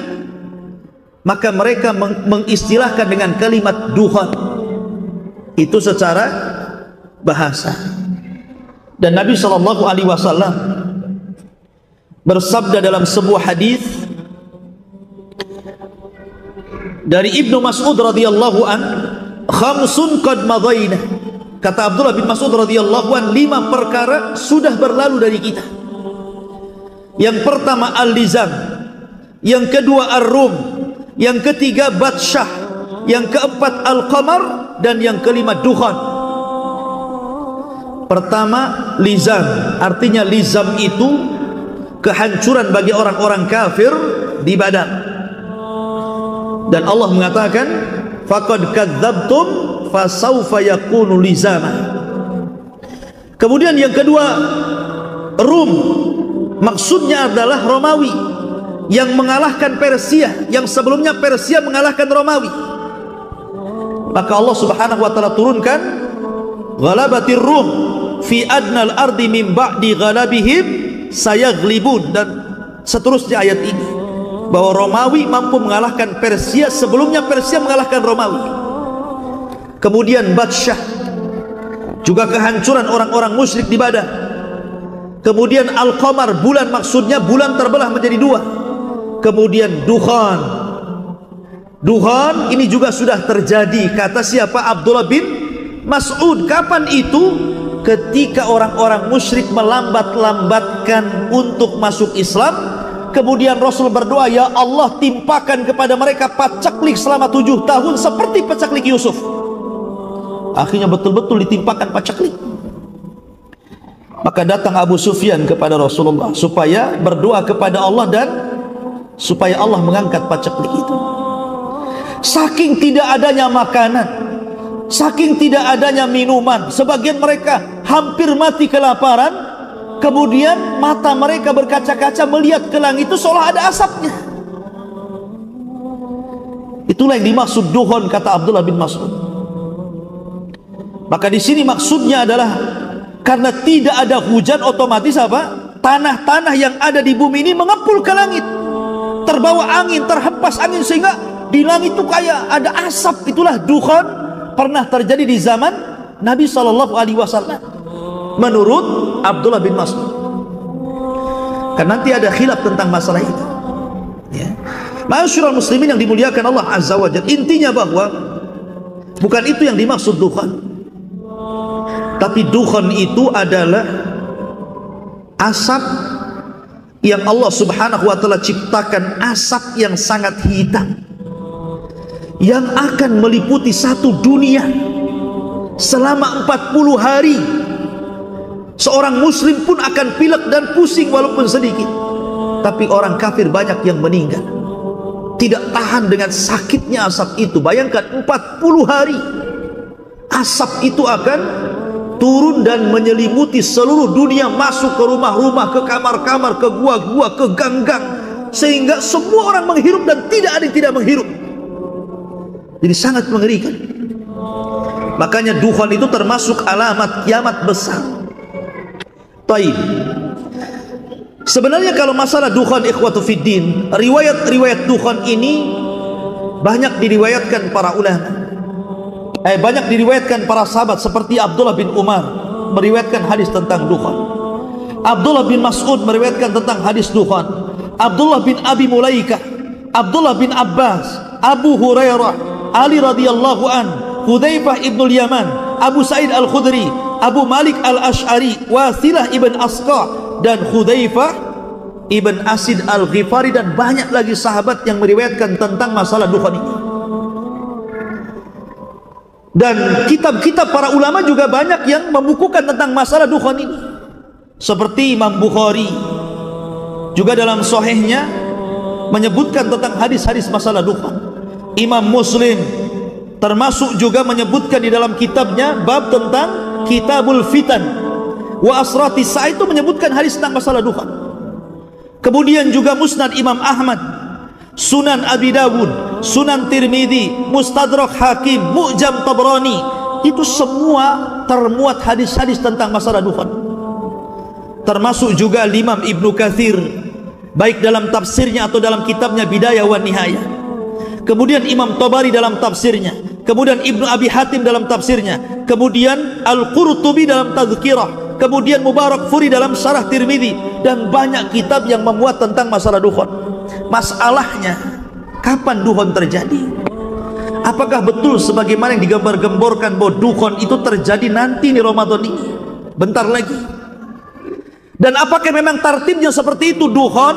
maka mereka mengistilahkan dengan kalimat dukhan. Itu secara bahasa. Dan Nabi SAW bersabda dalam sebuah hadis dari Ibnu Mas'ud radhiyallahu an, khamsun qad madaina. Kata Abdullah bin Mas'ud radhiyallahu an, 5 perkara sudah berlalu dari kita. Yang pertama al-lizam, yang kedua ar-rum, yang ketiga batsyah, yang keempat al-qamar, dan yang kelima dukhan. Pertama lizam, artinya lizam itu kehancuran bagi orang-orang kafir di badan. Dan Allah mengatakan faqad kadzabtum fasawfa yakunu lizama. Kemudian yang kedua Rum, maksudnya adalah Romawi yang mengalahkan Persia, yang sebelumnya Persia mengalahkan Romawi. Maka Allah Subhanahu wa taala turunkan ghalabatir rum fi adnal ardi min ba'di ghalabihim sayaghlibun, dan seterusnya ayat ini, bahwa Romawi mampu mengalahkan Persia, sebelumnya Persia mengalahkan Romawi. Kemudian batsyah, juga kehancuran orang-orang musyrik di Badar. Kemudian al-qamar, bulan, maksudnya bulan terbelah menjadi 2. Kemudian dukhan. Dukhan ini juga sudah terjadi, kata siapa? Abdullah bin Mas'ud. Kapan itu? Ketika orang-orang musyrik melambat-lambatkan untuk masuk Islam. Kemudian Rasul berdoa, ya Allah, timpakan kepada mereka pacaklik selama 7 tahun seperti pacaklik Yusuf. Akhirnya betul-betul ditimpakan pacaklik. Maka datang Abu Sufyan kepada Rasulullah supaya berdoa kepada Allah dan supaya Allah mengangkat pacaklik itu. Saking tidak adanya makanan, saking tidak adanya minuman, sebagian mereka hampir mati kelaparan. Kemudian mata mereka berkaca-kaca melihat ke langit itu seolah ada asapnya. Itulah yang dimaksud dukhan, kata Abdullah bin Mas'ud. Maka di sini maksudnya adalah karena tidak ada hujan, otomatis apa? Tanah-tanah yang ada di bumi ini mengepul ke langit, terbawa angin, terhempas angin, sehingga di langit itu kayak ada asap. Itulah dukhan, pernah terjadi di zaman Nabi SAW menurut Abdullah bin Mas'ud. Karena nanti ada khilaf tentang masalah itu, ya. Ma'asyiral muslimin yang dimuliakan Allah Azza wa Jalla, intinya bahwa bukan itu yang dimaksud dukhan. Tapi dukhan itu adalah asap yang Allah Subhanahu wa taala ciptakan, asap yang sangat hitam yang akan meliputi satu dunia selama 40 hari. Seorang muslim pun akan pilek dan pusing walaupun sedikit. Tapi orang kafir banyak yang meninggal, tidak tahan dengan sakitnya asap itu. Bayangkan 40 hari asap itu akan turun dan menyelimuti seluruh dunia, masuk ke rumah-rumah, ke kamar-kamar, ke gua-gua, ke gang-gang, sehingga semua orang menghirup dan tidak ada yang tidak menghirup. Jadi sangat mengerikan. Makanya dukhan itu termasuk alamat kiamat besar. Taib. Sebenarnya kalau masalah dukhan ikhwatu fiddin, riwayat-riwayat dukhan ini banyak diriwayatkan para ulama. Banyak diriwayatkan para sahabat seperti Abdullah bin Umar meriwayatkan hadis tentang dukhan. Abdullah bin Mas'ud meriwayatkan tentang hadis dukhan. Abdullah bin Abi Mulaikah, Abdullah bin Abbas, Abu Hurairah, Ali radhiyallahu an, Hudzaifah ibnul Yaman, Abu Sa'id al-Khudri, Abu Malik al-Ash'ari, Wasilah ibn Asqa, dan Hudzaifah ibn Asid al-Ghifari, dan banyak lagi sahabat yang meriwayatkan tentang masalah dukhan ini. Dan kitab-kitab para ulama juga banyak yang membukukan tentang masalah dukhan ini, seperti Imam Bukhari juga dalam sahihnya menyebutkan tentang hadis-hadis masalah dukhan. Imam Muslim termasuk juga menyebutkan di dalam kitabnya bab tentang Kitabul Fitan wa Asrati Sa'a, itu menyebutkan hadis tentang masalah dukhan. Kemudian juga Musnad Imam Ahmad, Sunan Abi Dawud, Sunan Tirmidzi, Mustadrak Hakim, Mu'jam Tabrani, itu semua termuat hadis-hadis tentang masalah dukhan. Termasuk juga Imam Ibnu Katsir, baik dalam tafsirnya atau dalam kitabnya Bidayah wa Nihayah. Kemudian Imam Tabari dalam tafsirnya, kemudian Ibnu Abi Hatim dalam tafsirnya, kemudian Al-Qurtubi dalam Tazkirah, kemudian Mubarak Furi dalam Syarah Tirmidzi, dan banyak kitab yang memuat tentang masalah dukhan. Masalahnya, kapan dukhan terjadi? Apakah betul sebagaimana yang digambar-gemborkan bahwa dukhan itu terjadi nanti di Ramadan ini, bentar lagi? Dan apakah memang tartibnya seperti itu? Dukhan,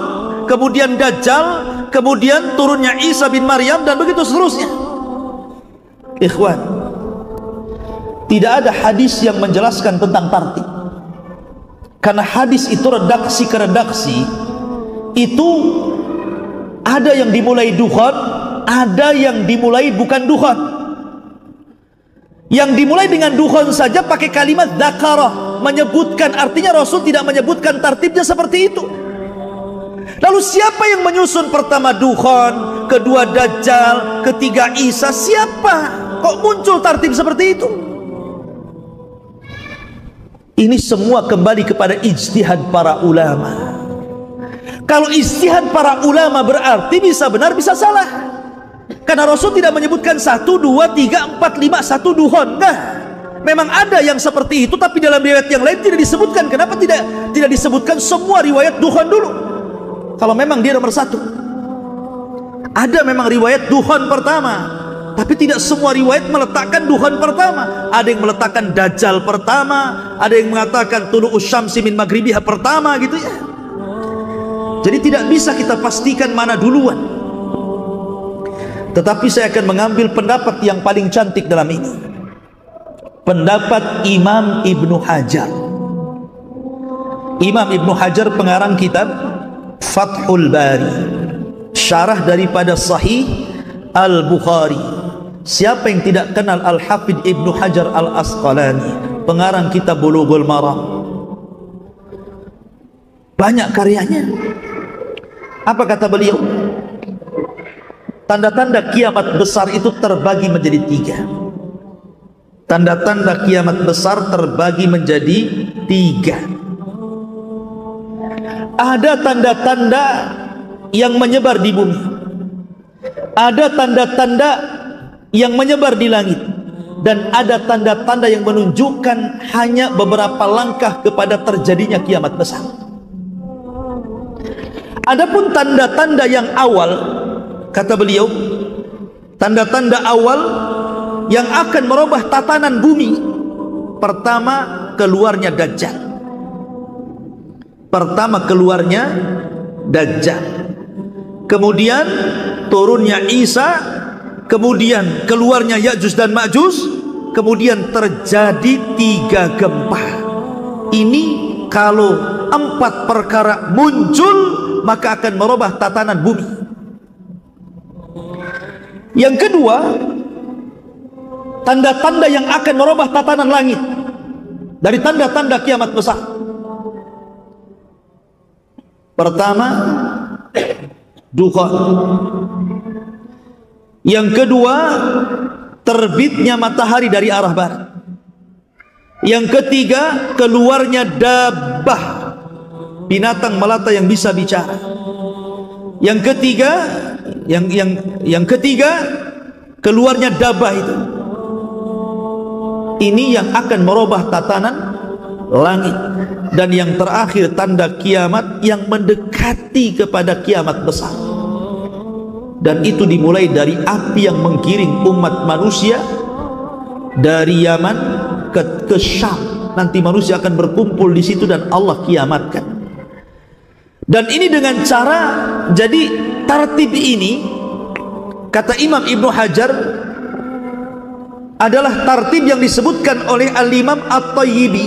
kemudian Dajjal, kemudian turunnya Isa bin Maryam, dan begitu seterusnya. Ikhwan, tidak ada hadis yang menjelaskan tentang tartib, karena hadis itu redaksi ke redaksi itu ada yang dimulai dukhan, ada yang dimulai bukan dukhan. Yang dimulai dengan dukhan saja pakai kalimat dzakarah, menyebutkan, artinya Rasul tidak menyebutkan tartibnya seperti itu. Lalu siapa yang menyusun pertama dukhan, kedua Dajjal, ketiga Isa? Siapa? Kok muncul tartib seperti itu? Ini semua kembali kepada ijtihad para ulama. Kalau ijtihad para ulama berarti bisa benar bisa salah, karena Rasul tidak menyebutkan 1, 2, 3, 4, 5 1 dukhan. Enggak. Memang ada yang seperti itu, tapi dalam riwayat yang lain tidak disebutkan. Kenapa tidak disebutkan semua riwayat dukhan dulu? Kalau memang dia nomor 1, ada memang riwayat dukhan pertama, tapi tidak semua riwayat meletakkan dukhan pertama. Ada yang meletakkan Dajjal pertama, ada yang mengatakan tulu'us syamsi min maghribiha pertama, gitu ya. Jadi tidak bisa kita pastikan mana duluan. Tetapi saya akan mengambil pendapat yang paling cantik dalam ini, pendapat Imam Ibnu Hajar. Imam Ibnu Hajar pengarang kitab Fathul Bari, syarah daripada Sahih Al-Bukhari. Siapa yang tidak kenal Al-Hafidh Ibnu Hajar Al-Asqalani, pengarang kitab Bulughul Maram? Banyak karyanya. Apa kata beliau? Tanda-tanda kiamat besar itu terbagi menjadi 3. Tanda-tanda kiamat besar terbagi menjadi 3. Ada tanda-tanda yang menyebar di bumi, ada tanda-tanda yang menyebar di langit, dan ada tanda-tanda yang menunjukkan hanya beberapa langkah kepada terjadinya kiamat besar. Adapun tanda-tanda yang awal, kata beliau, tanda-tanda awal yang akan merubah tatanan bumi. Pertama, keluarnya Dajjal. Kemudian turunnya Isa, kemudian keluarnya Ya'juj dan Ma'juj, kemudian terjadi 3 gempa. Ini kalau 4 perkara muncul, maka akan merubah tatanan bumi. Yang kedua, tanda-tanda yang akan merubah tatanan langit dari tanda-tanda kiamat besar. Pertama, dukhan. Yang kedua, terbitnya matahari dari arah barat. Yang ketiga, keluarnya dabbah, binatang melata yang bisa bicara. Yang ketiga, yang ketiga, keluarnya dabbah itu. Ini yang akan merubah tatanan langit. Dan yang terakhir, tanda kiamat yang mendekati kepada kiamat besar. Dan itu dimulai dari api yang menggiring umat manusia dari Yaman ke Syam. Nanti manusia akan berkumpul di situ dan Allah kiamatkan. Dan ini dengan cara, jadi tartib ini kata Imam Ibnu Hajar adalah tartib yang disebutkan oleh Al-Imam At-Tayyibi.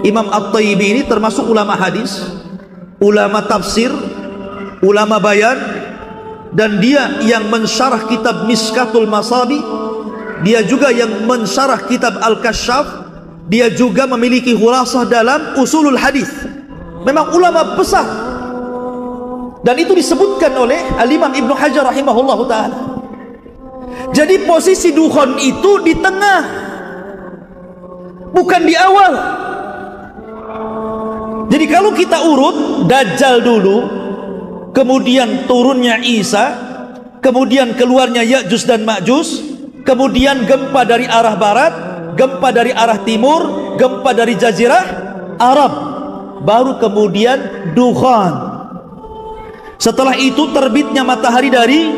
Imam At-Tayyibi ini termasuk ulama hadis, ulama tafsir, ulama bayan, dan dia yang mensyarah kitab Miskatul Masabi. Dia juga yang mensyarah kitab Al-Kasyaf. Dia juga memiliki khulasah dalam usulul hadis. Memang ulama besar. Dan itu disebutkan oleh Al-Imam Ibnu Hajar rahimahullahu ta'ala. Jadi posisi dukhan itu di tengah, bukan di awal. Jadi kalau kita urut, Dajjal dulu, kemudian turunnya Isa, kemudian keluarnya Ya'juj dan Ma'juj, kemudian gempa dari arah barat, gempa dari arah timur, gempa dari jazirah Arab, baru kemudian dukhan. Setelah itu terbitnya matahari dari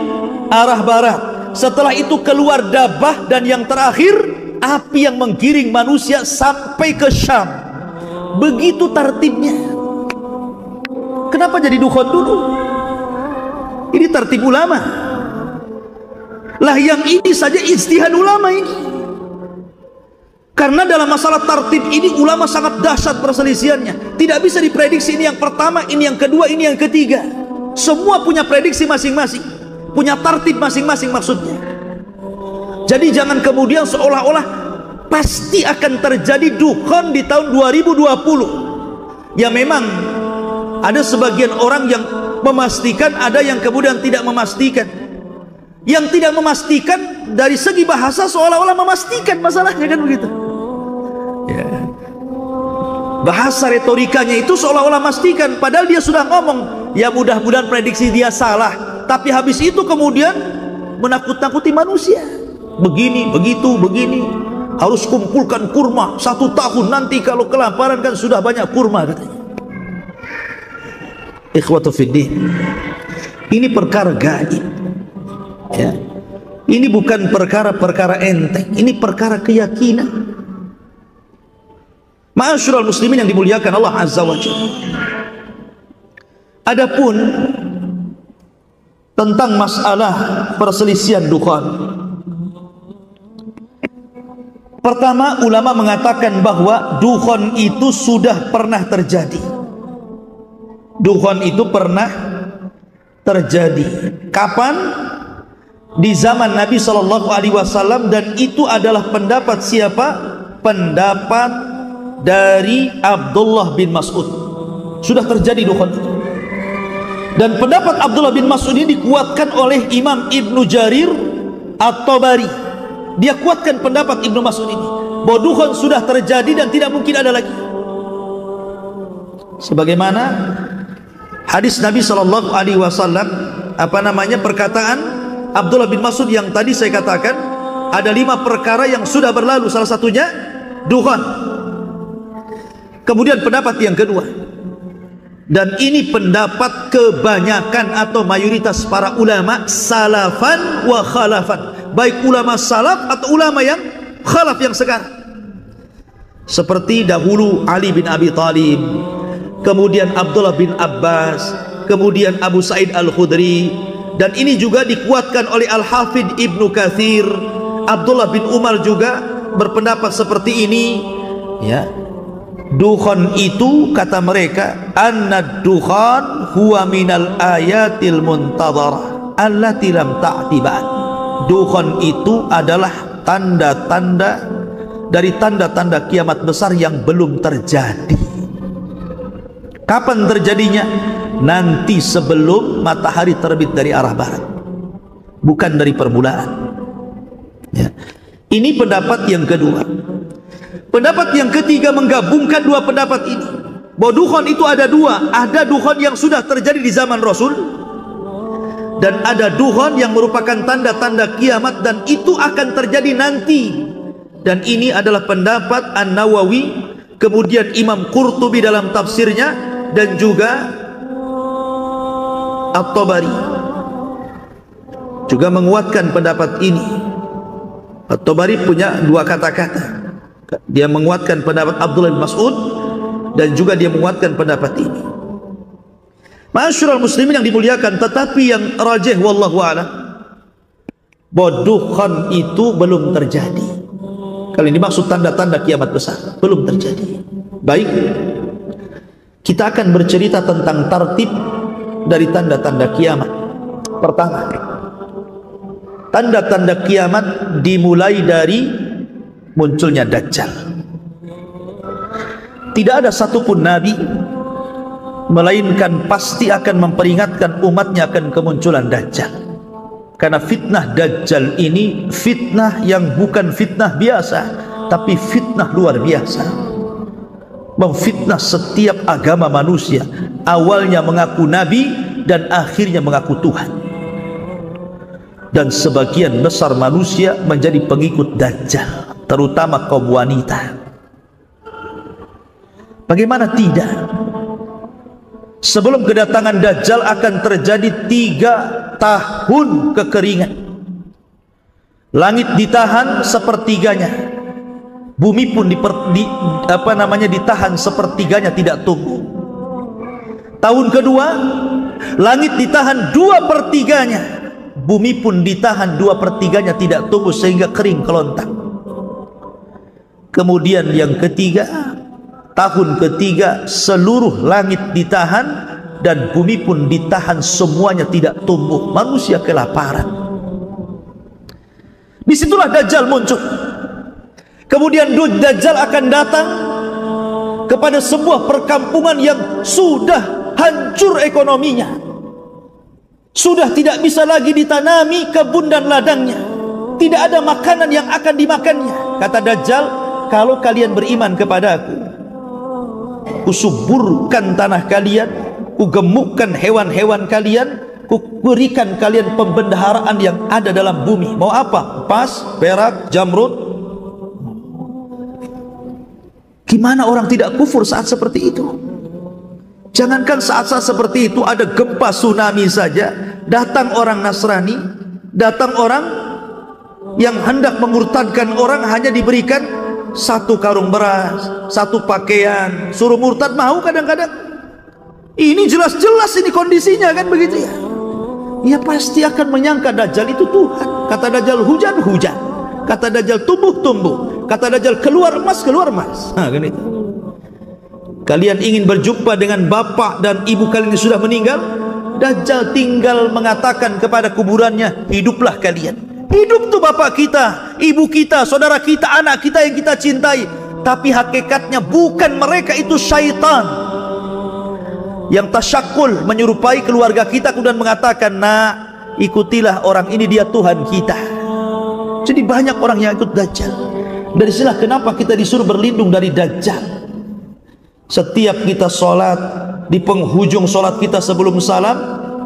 arah barat. Setelah itu keluar dabbah, dan yang terakhir api yang menggiring manusia sampai ke Syam. Begitu tartibnya. Kenapa jadi dukhan dulu? Ini tartib ulama. Lah yang ini saja ijtihad ulama ini. Karena dalam masalah tartib ini ulama sangat dahsyat perselisihannya. Tidak bisa diprediksi ini yang pertama, ini yang kedua, ini yang ketiga. Semua punya prediksi masing-masing, punya tartib masing-masing maksudnya. Jadi jangan kemudian seolah-olah pasti akan terjadi dukhan di tahun 2020. Ya memang ada sebagian orang yang memastikan, ada yang kemudian tidak memastikan. Yang tidak memastikan dari segi bahasa seolah-olah memastikan masalahnya, kan begitu ya. Bahasa retorikanya itu seolah-olah memastikan, padahal dia sudah ngomong ya mudah-mudahan prediksi dia salah, tapi habis itu kemudian menakut-nakuti manusia. Begini, begitu, begini, harus kumpulkan kurma 1 tahun, nanti kalau kelaparan kan sudah banyak kurma katanya. Ikhwatu fiddin, ini perkara gaib ya. Ini bukan perkara-perkara enteng, ini perkara keyakinan. Ma'asyiral muslimin yang dimuliakan Allah Azza wa Jalla. Adapun tentang masalah perselisihan dukhan, pertama, ulama mengatakan bahwa dukhan itu sudah pernah terjadi. Dukhan itu pernah terjadi. Kapan? Di zaman Nabi SAW, dan itu adalah pendapat siapa? Pendapat dari Abdullah bin Mas'ud. Sudah terjadi dukhan itu. Dan pendapat Abdullah bin Mas'ud ini dikuatkan oleh Imam Ibnu Jarir At-Tabari. Dia kuatkan pendapat Ibnu Mas'ud ini bahwa dukhan sudah terjadi dan tidak mungkin ada lagi. Sebagaimana hadis Nabi SAW, perkataan Abdullah bin Mas'ud yang tadi saya katakan, ada 5 perkara yang sudah berlalu, salah satunya dukhan. Kemudian pendapat yang kedua, dan ini pendapat kebanyakan atau mayoritas para ulama salafan wa khalafan, baik ulama salaf atau ulama yang khalaf yang sekarang, seperti dahulu Ali bin Abi Thalib, kemudian Abdullah bin Abbas, kemudian Abu Sa'id Al-Khudri, dan ini juga dikuatkan oleh Al-Hafidh Ibnu Katsir. Abdullah bin Umar juga berpendapat seperti ini ya. Dukhan itu kata mereka, annad dukhan huwa minal ayatil muntadharah allati lam ta'ti ba'd. Dukhan itu adalah tanda-tanda dari tanda-tanda kiamat besar yang belum terjadi. Kapan terjadinya? Nanti sebelum matahari terbit dari arah barat, bukan dari permulaan. Ya. Ini pendapat yang kedua. Pendapat yang ketiga menggabungkan dua pendapat ini, bahwa dukhan itu ada dua. Ada dukhan yang sudah terjadi di zaman Rasul, dan ada dukhan yang merupakan tanda-tanda kiamat, dan itu akan terjadi nanti. Dan ini adalah pendapat An-Nawawi, kemudian Imam Qurtubi dalam tafsirnya, dan juga At-Tabari juga menguatkan pendapat ini. At-Tabari punya dua kata-kata. Dia menguatkan pendapat Abdullah bin Mas'ud, dan juga dia menguatkan pendapat ini. Ma'asyiral muslimin yang dimuliakan, tetapi yang rajih wallahu a'lam, bahwa dukhan itu belum terjadi. Kali ini maksud tanda-tanda kiamat besar belum terjadi. Baik, kita akan bercerita tentang tartib dari tanda-tanda kiamat. Pertama, tanda-tanda kiamat dimulai dari munculnya Dajjal. Tidak ada satupun nabi melainkan pasti akan memperingatkan umatnya akan kemunculan Dajjal. Karena fitnah Dajjal ini fitnah yang bukan fitnah biasa, tapi fitnah luar biasa. Memfitnah setiap agama manusia, awalnya mengaku nabi dan akhirnya mengaku Tuhan. Dan sebagian besar manusia menjadi pengikut Dajjal, terutama kaum wanita. Bagaimana tidak? Sebelum kedatangan Dajjal akan terjadi 3 tahun kekeringan. Langit ditahan sepertiganya, bumi pun ditahan sepertiganya, tidak tumbuh. Tahun kedua, langit ditahan 2/3-nya, bumi pun ditahan 2/3-nya, tidak tumbuh sehingga kering kelontang. Kemudian yang ketiga, tahun ketiga, seluruh langit ditahan dan bumi pun ditahan, semuanya tidak tumbuh. Manusia kelaparan. Disitulah Dajjal muncul. Kemudian Dajjal akan datang kepada sebuah perkampungan yang sudah hancur ekonominya, sudah tidak bisa lagi ditanami kebun dan ladangnya, tidak ada makanan yang akan dimakannya. Kata Dajjal, kalau kalian beriman kepadaku, kusuburkan tanah kalian, kugemukkan hewan-hewan kalian, kuberikan kalian pembendaharaan yang ada dalam bumi. Mau apa? Emas, perak, jamrud. Gimana orang tidak kufur saat seperti itu? Jangankan saat-saat seperti itu, ada gempa tsunami saja, datang orang Nasrani, datang orang yang hendak memurtadkan orang, hanya diberikan 1 karung beras, 1 pakaian, suruh murtad mau kadang-kadang. Ini jelas-jelas ini kondisinya kan begitu ya. Ya pasti akan menyangka Dajjal itu Tuhan. Kata Dajjal hujan, hujan. Kata Dajjal tumbuh, tumbuh. Kata Dajjal keluar emas, keluar emas. Nah, kan itu. Kalian ingin berjumpa dengan bapak dan ibu kalian yang sudah meninggal, Dajjal tinggal mengatakan kepada kuburannya, hiduplah kalian. Hidup tuh bapak kita, ibu kita, saudara kita, anak kita yang kita cintai. Tapi hakikatnya bukan, mereka itu syaitan yang tasyakul, menyerupai keluarga kita, kemudian mengatakan, nah ikutilah orang ini, dia Tuhan kita. Jadi banyak orang yang ikut Dajjal. Dari sinilah kenapa kita disuruh berlindung dari Dajjal. Setiap kita sholat, di penghujung sholat kita sebelum salam,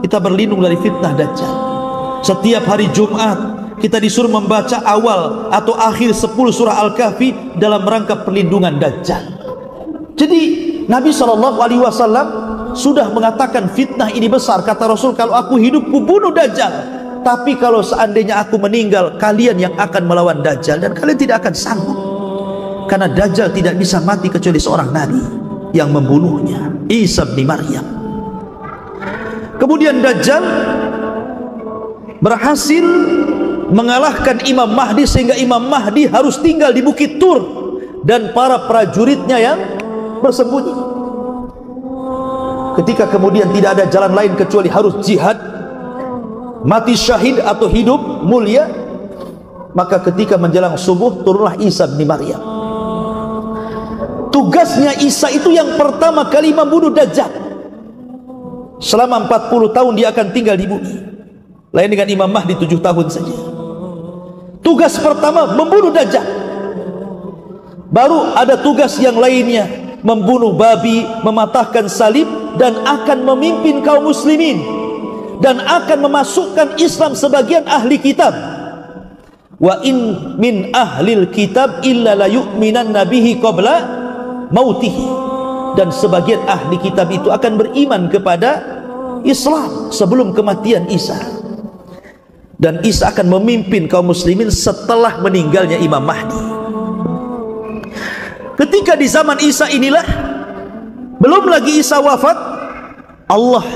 kita berlindung dari fitnah Dajjal. Setiap hari Jumat kita disuruh membaca awal atau akhir 10 surah Al-Kahfi dalam rangka perlindungan Dajjal. Jadi Nabi SAW sudah mengatakan fitnah ini besar. Kata Rasul, kalau aku hidup ku bunuh Dajjal, tapi kalau seandainya aku meninggal, kalian yang akan melawan Dajjal, dan kalian tidak akan sanggup. Karena Dajjal tidak bisa mati kecuali seorang nabi yang membunuhnya, Isa bin Maryam. Kemudian Dajjal berhasil mengalahkan Imam Mahdi, sehingga Imam Mahdi harus tinggal di Bukit Tur, dan para prajuritnya yang bersembunyi. Ketika kemudian tidak ada jalan lain kecuali harus jihad, mati syahid atau hidup mulia, maka ketika menjelang subuh turunlah Isa bin Maryam. Tugasnya Isa itu yang pertama kali membunuh Dajjal. Selama 40 tahun dia akan tinggal di bumi. Lain dengan Imam Mahdi 7 tahun saja. Tugas pertama membunuh Dajjal. Baru ada tugas yang lainnya, membunuh babi, mematahkan salib, dan akan memimpin kaum muslimin, dan akan memasukkan Islam sebagian ahli kitab. Wa in min ahlil kitab illa la yu'minan nabihi qabla mautihi. Dan sebagian ahli kitab itu akan beriman kepada Islam sebelum kematian Isa. Dan Isa akan memimpin kaum muslimin setelah meninggalnya Imam Mahdi. Ketika di zaman Isa inilah, belum lagi Isa wafat, Allah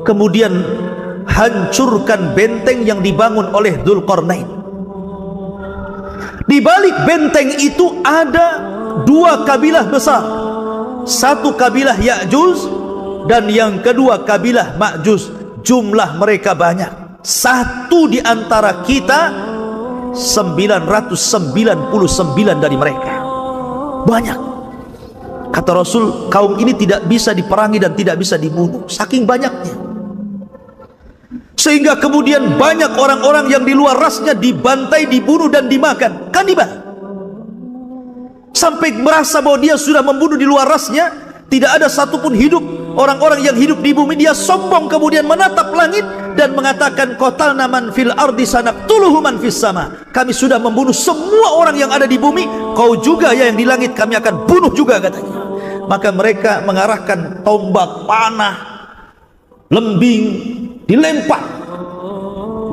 kemudian hancurkan benteng yang dibangun oleh Dzulqarnain. Di balik benteng itu ada dua kabilah besar. Satu kabilah Ya'juj dan yang kedua kabilah Ma'juj. Jumlah mereka banyak. Satu di antara kita 999 dari mereka. Banyak. Kata Rasul, kaum ini tidak bisa diperangi dan tidak bisa dibunuh, saking banyaknya. Sehingga kemudian banyak orang-orang yang di luar rasnya dibantai, dibunuh dan dimakan. Kanibal. Sampai merasa bahwa dia sudah membunuh di luar rasnya, tidak ada satupun hidup. Orang-orang yang hidup di bumi, dia sombong kemudian menatap langit dan mengatakan, qatalna man fil ardi sanaqtuluhu man fis sama. Kami sudah membunuh semua orang yang ada di bumi, kau juga ya yang di langit kami akan bunuh juga, katanya. Maka mereka mengarahkan tombak, panah, lembing, dilempar.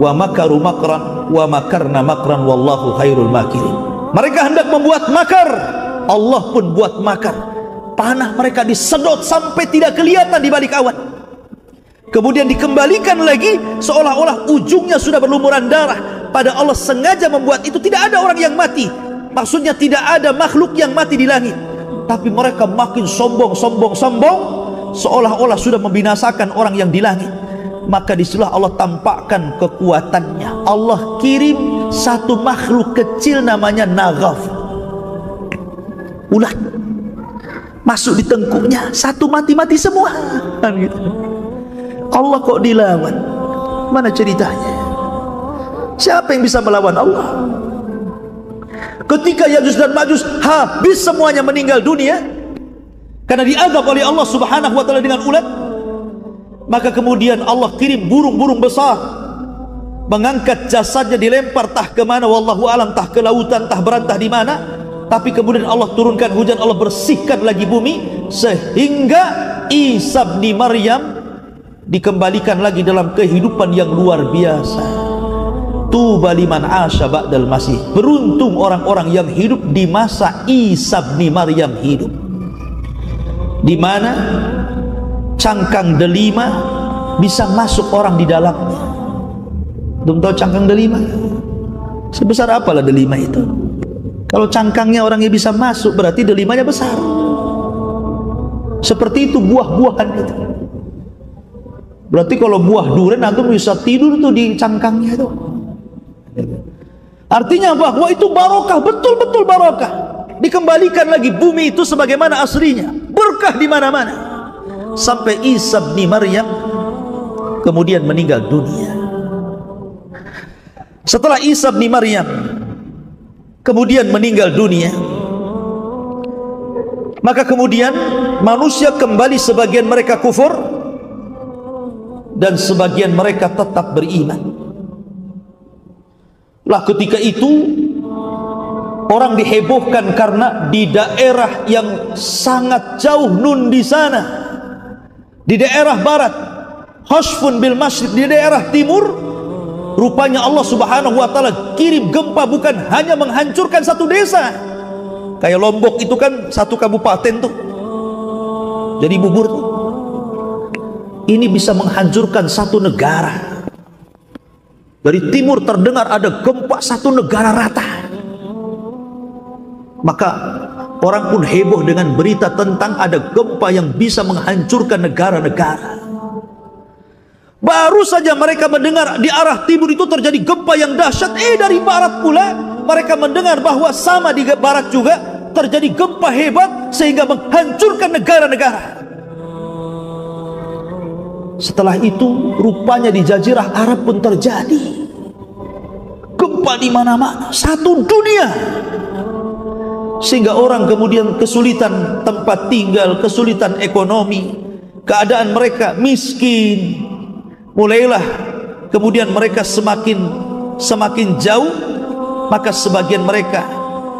Wa makaru makran wa makarna makran wallahu khairul makirin. Mereka hendak membuat makar, Allah pun buat makar. Panah mereka disedot sampai tidak kelihatan di balik awan. Kemudian dikembalikan lagi seolah-olah ujungnya sudah berlumuran darah. Pada Allah sengaja membuat itu, tidak ada orang yang mati. Maksudnya tidak ada makhluk yang mati di langit. Tapi mereka makin sombong, seolah-olah sudah membinasakan orang yang di langit. Maka disitulah Allah tampakkan kekuatannya. Allah kirim satu makhluk kecil namanya Naghaf, ulat, masuk di tengkuknya, satu mati-mati semua. Gitu. Allah kok dilawan? Mana ceritanya? Siapa yang bisa melawan Allah? Ketika Ya'juj dan Ma'juj habis semuanya meninggal dunia karena diazab oleh Allah Subhanahu wa taala dengan ulat, maka kemudian Allah kirim burung-burung besar mengangkat jasadnya, dilempar tah ke mana wallahu alam, tah ke lautan, tah berantah di mana. Tapi kemudian Allah turunkan hujan, Allah bersihkan lagi bumi, sehingga Isa bin Maryam dikembalikan lagi dalam kehidupan yang luar biasa. Tuba liman asya ba'dal masih. Beruntung orang-orang yang hidup di masa Isa bin Maryam hidup, di mana cangkang delima bisa masuk orang di dalamnya. Belum tahu cangkang delima? Sebesar apalah delima itu? Kalau cangkangnya orangnya bisa masuk, berarti delimanya besar. Seperti itu buah-buahan itu. Berarti kalau buah durian antum bisa tidur tuh di cangkangnya itu. Artinya bahwa itu barokah, betul-betul barokah. Dikembalikan lagi bumi itu sebagaimana aslinya, berkah di mana-mana. Sampai Isa bin Maryam kemudian meninggal dunia. Setelah Isa bin Maryam kemudian meninggal dunia, maka kemudian manusia kembali, sebagian mereka kufur dan sebagian mereka tetap beriman. Lah ketika itu orang dihebohkan karena di daerah yang sangat jauh nun di sana, di daerah barat, Hashfun bil Masyriq, di daerah timur, rupanya Allah Subhanahu wa taala kirim gempa, bukan hanya menghancurkan satu desa. Kayak Lombok itu kan satu kabupaten tuh, jadi bubur tuh. Ini bisa menghancurkan satu negara. Dari timur terdengar ada gempa satu negara rata. Maka Orang pun heboh dengan berita tentang ada gempa yang bisa menghancurkan negara-negara. Baru saja mereka mendengar di arah timur itu terjadi gempa yang dahsyat, dari barat pula mereka mendengar bahwa sama di barat juga terjadi gempa hebat sehingga menghancurkan negara-negara. Setelah itu rupanya di Jazirah Arab pun terjadi gempa di mana-mana, satu dunia, sehingga orang kemudian kesulitan tempat tinggal, kesulitan ekonomi, keadaan mereka miskin. Mulailah kemudian mereka semakin jauh, maka sebagian mereka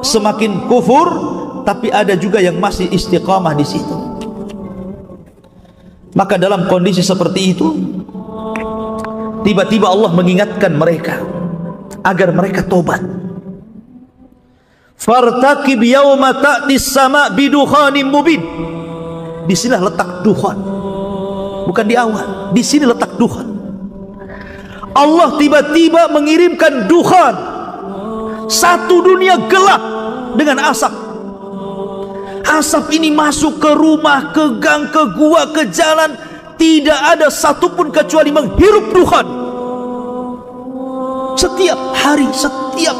semakin kufur, tapi ada juga yang masih istiqamah di situ. Maka dalam kondisi seperti itu, tiba-tiba Allah mengingatkan mereka agar mereka tobat. Fartaqib yauma ta'tis sama' bidukhanin mubin. Di sini letak dukhan, bukan di awal. Di sini letak dukhan. Allah tiba-tiba mengirimkan dukhan, satu dunia gelap dengan asap. Asap ini masuk ke rumah, ke gang, ke gua, ke jalan. Tidak ada satupun kecuali menghirup dukhan. Setiap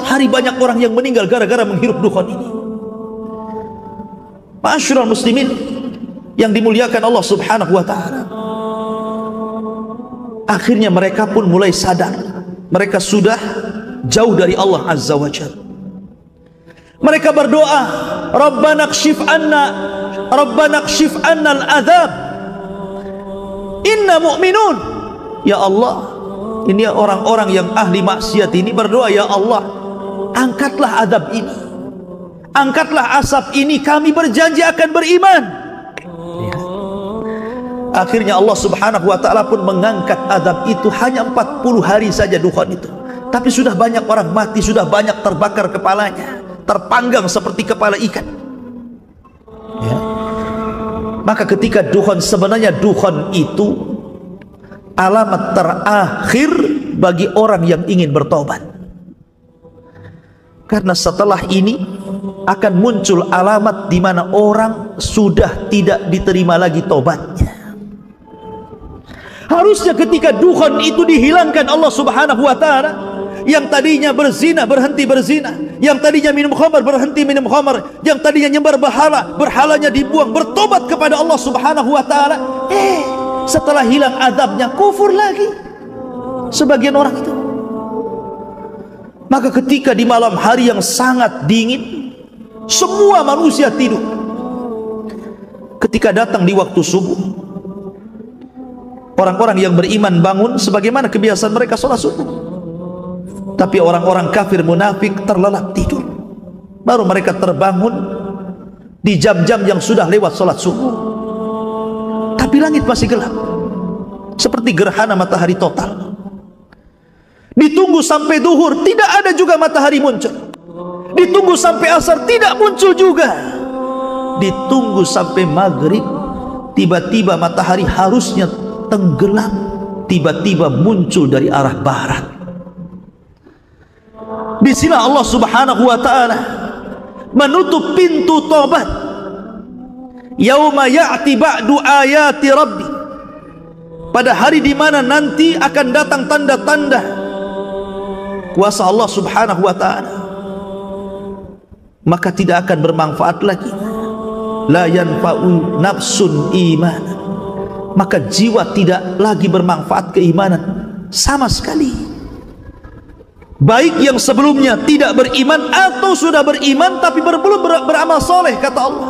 hari banyak orang yang meninggal gara-gara menghirup dukhan ini. Ma'asyiral muslimin yang dimuliakan Allah Subhanahu wa ta'ala, akhirnya mereka pun mulai sadar mereka sudah jauh dari Allah Azza wa Jalla. Mereka berdoa, Rabbana kshif anna al-azab inna mu'minun. Ya Allah, ini orang-orang yang ahli maksiat ini berdoa, ya Allah, angkatlah azab ini, angkatlah asap ini, kami berjanji akan beriman. Akhirnya Allah Subhanahu wa ta'ala pun mengangkat azab itu. Hanya 40 hari saja dukhan itu, tapi sudah banyak orang mati, sudah banyak terbakar kepalanya, terpanggang seperti kepala ikan. Maka ketika dukhan, sebenarnya dukhan itu alamat terakhir bagi orang yang ingin bertobat. Karena setelah ini akan muncul alamat di mana orang sudah tidak diterima lagi tobatnya. Harusnya ketika dukhan itu dihilangkan Allah Subhanahu wa ta'ala, yang tadinya berzina berhenti berzina, yang tadinya minum khamar berhenti minum khamar, yang tadinya nyembah berhala, berhalanya dibuang, bertobat kepada Allah Subhanahu wa ta'ala. Setelah hilang azabnya, kufur lagi sebagian orang itu. Maka ketika di malam hari yang sangat dingin, semua manusia tidur. Ketika datang di waktu subuh, orang-orang yang beriman bangun sebagaimana kebiasaan mereka sholat subuh. Tapi orang-orang kafir munafik terlelap tidur. Baru mereka terbangun di jam-jam yang sudah lewat sholat subuh. Tapi langit masih gelap, seperti gerhana matahari total. Ditunggu sampai duhur, tidak ada juga matahari muncul. Ditunggu sampai asar, tidak muncul juga. Ditunggu sampai maghrib, tiba-tiba matahari harusnya tenggelam, tiba-tiba muncul dari arah barat. Di sini Allah Subhanahu wa ta'ala menutup pintu tobat. Yauma ya'ti ba'du ayati rabbi, pada hari di mana nanti akan datang tanda-tanda kuasa Allah Subhanahu wa ta'ala, maka tidak akan bermanfaat lagi. La yanfa'u nafsun iman, maka jiwa tidak lagi bermanfaat keimanan sama sekali. Baik yang sebelumnya tidak beriman atau sudah beriman tapi belum beramal soleh, kata Allah,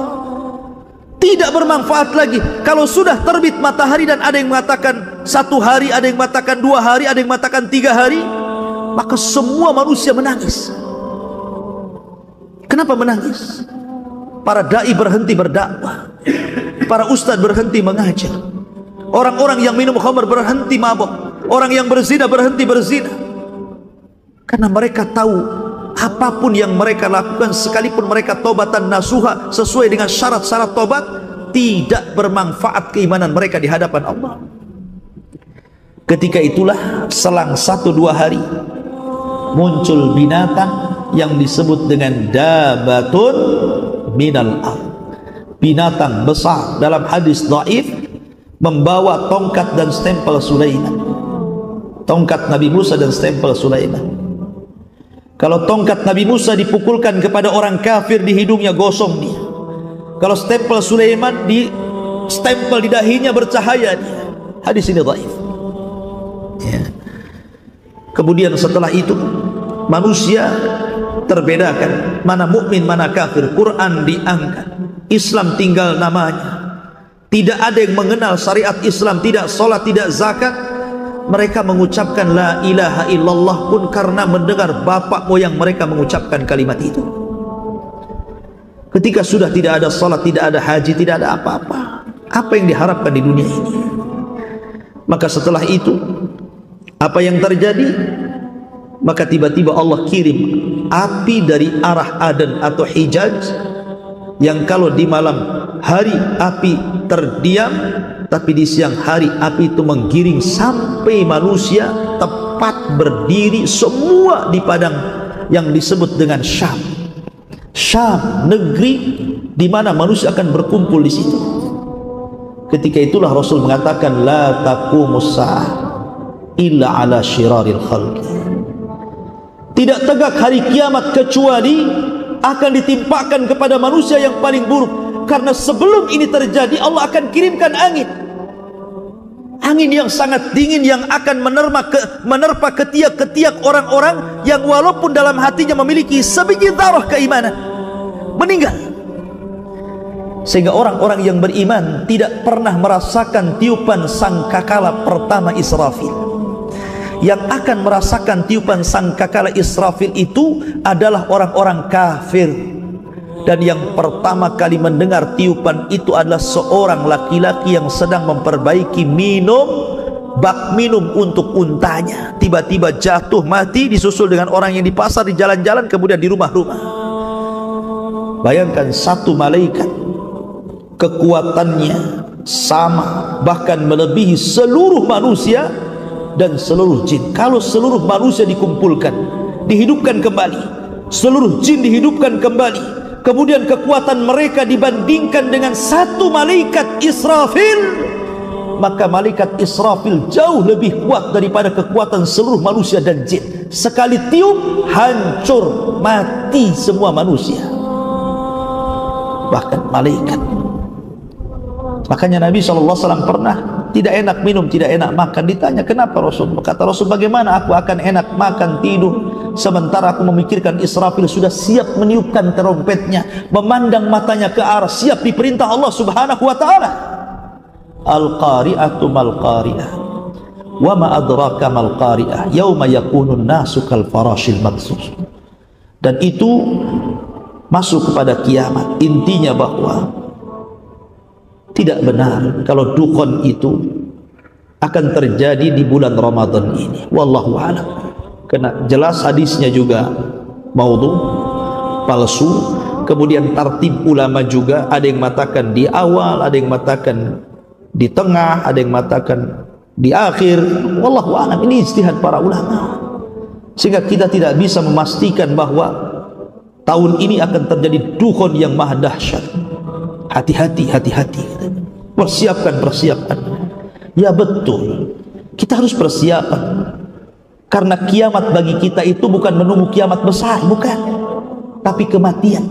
tidak bermanfaat lagi. Kalau sudah terbit matahari dan ada yang mengatakan 1 hari, ada yang mengatakan 2 hari, ada yang mengatakan 3 hari, maka semua manusia menangis. Kenapa menangis? Para dai berhenti berdakwah, para ustadz berhenti mengajar, orang-orang yang minum khamar berhenti mabuk, orang yang berzina berhenti berzina. Karena mereka tahu apapun yang mereka lakukan, sekalipun mereka tobatan nasuha sesuai dengan syarat-syarat tobat, tidak bermanfaat keimanan mereka di hadapan Allah. Ketika itulah selang 1-2 hari muncul binatang yang disebut dengan dabatun minal ard. Binatang besar dalam hadis dhaif membawa tongkat dan stempel Sulaiman. Tongkat Nabi Musa dan stempel Sulaiman. Kalau tongkat Nabi Musa dipukulkan kepada orang kafir di hidungnya, gosong dia. Kalau stempel Sulaiman di stempel di dahinya, bercahaya dia. Hadis ini dhaif. Ya. Kemudian setelah itu manusia terbedakan mana mukmin mana kafir. Quran diangkat, Islam tinggal namanya. Tidak ada yang mengenal syariat Islam, tidak sholat, tidak zakat. Mereka mengucapkan la ilaha illallah pun karena mendengar bapak moyang mereka mengucapkan kalimat itu. Ketika sudah tidak ada sholat, tidak ada haji, tidak ada apa-apa, apa yang diharapkan di dunia ini? Maka setelah itu apa yang terjadi? Maka tiba-tiba Allah kirim api dari arah Aden atau Hijaz, yang kalau di malam hari api terdiam, tapi di siang hari api itu menggiring sampai manusia tepat berdiri semua di padang yang disebut dengan Syam. Syam, negeri di mana manusia akan berkumpul di situ. Ketika itulah Rasul mengatakan la taqumus sa'ah illa ala syiraril khalqi. Tidak tegak hari kiamat kecuali akan ditimpakan kepada manusia yang paling buruk. Karena sebelum ini terjadi Allah akan kirimkan angin. Angin yang sangat dingin yang akan menerpa ketiak-ketiak orang-orang yang walaupun dalam hatinya memiliki sebiji dzarah keimanan, meninggal. Sehingga orang-orang yang beriman tidak pernah merasakan tiupan sangkakala pertama Israfil. Yang akan merasakan tiupan sangkakala Israfil itu adalah orang-orang kafir. Dan yang pertama kali mendengar tiupan itu adalah seorang laki-laki yang sedang memperbaiki bak minum untuk untanya. Tiba-tiba jatuh mati, disusul dengan orang yang di pasar, di jalan-jalan, kemudian di rumah-rumah. Bayangkan satu malaikat kekuatannya sama, bahkan melebihi seluruh manusia dan seluruh jin. Kalau seluruh manusia dikumpulkan, dihidupkan kembali, seluruh jin dihidupkan kembali, kemudian kekuatan mereka dibandingkan dengan satu malaikat Israfil, maka malaikat Israfil jauh lebih kuat daripada kekuatan seluruh manusia dan jin. Sekali tiup, hancur, mati semua manusia, bahkan malaikat. Makanya Nabi SAW pernah tidak enak minum, tidak enak makan. Ditanya kenapa Rasul? Kata Rasul, bagaimana aku akan enak makan, tidur, sementara aku memikirkan Israfil sudah siap meniupkan trompetnya, memandang matanya ke arah, siap diperintah Allah Subhanahu wa ta'ala. Al-qari'atu mal-qari'ah wa ma adraka mal-qari'ah yauma yakunun nasu kal farashil mabsus. Dan itu masuk kepada kiamat. Intinya bahwa tidak benar kalau dukhan itu akan terjadi di bulan Ramadan ini. Wallahu a'lam. Karena jelas hadisnya juga maudhu, palsu. Kemudian tartib ulama juga, ada yang mengatakan di awal, ada yang mengatakan di tengah, ada yang mengatakan di akhir. Wallahu a'lam. Ini ijtihad para ulama. Sehingga kita tidak bisa memastikan bahwa tahun ini akan terjadi dukhan yang maha dahsyat. Hati-hati, hati-hati. Persiapkan. Ya betul, kita harus persiapan. Karena kiamat bagi kita itu bukan menunggu kiamat besar, bukan, tapi kematian.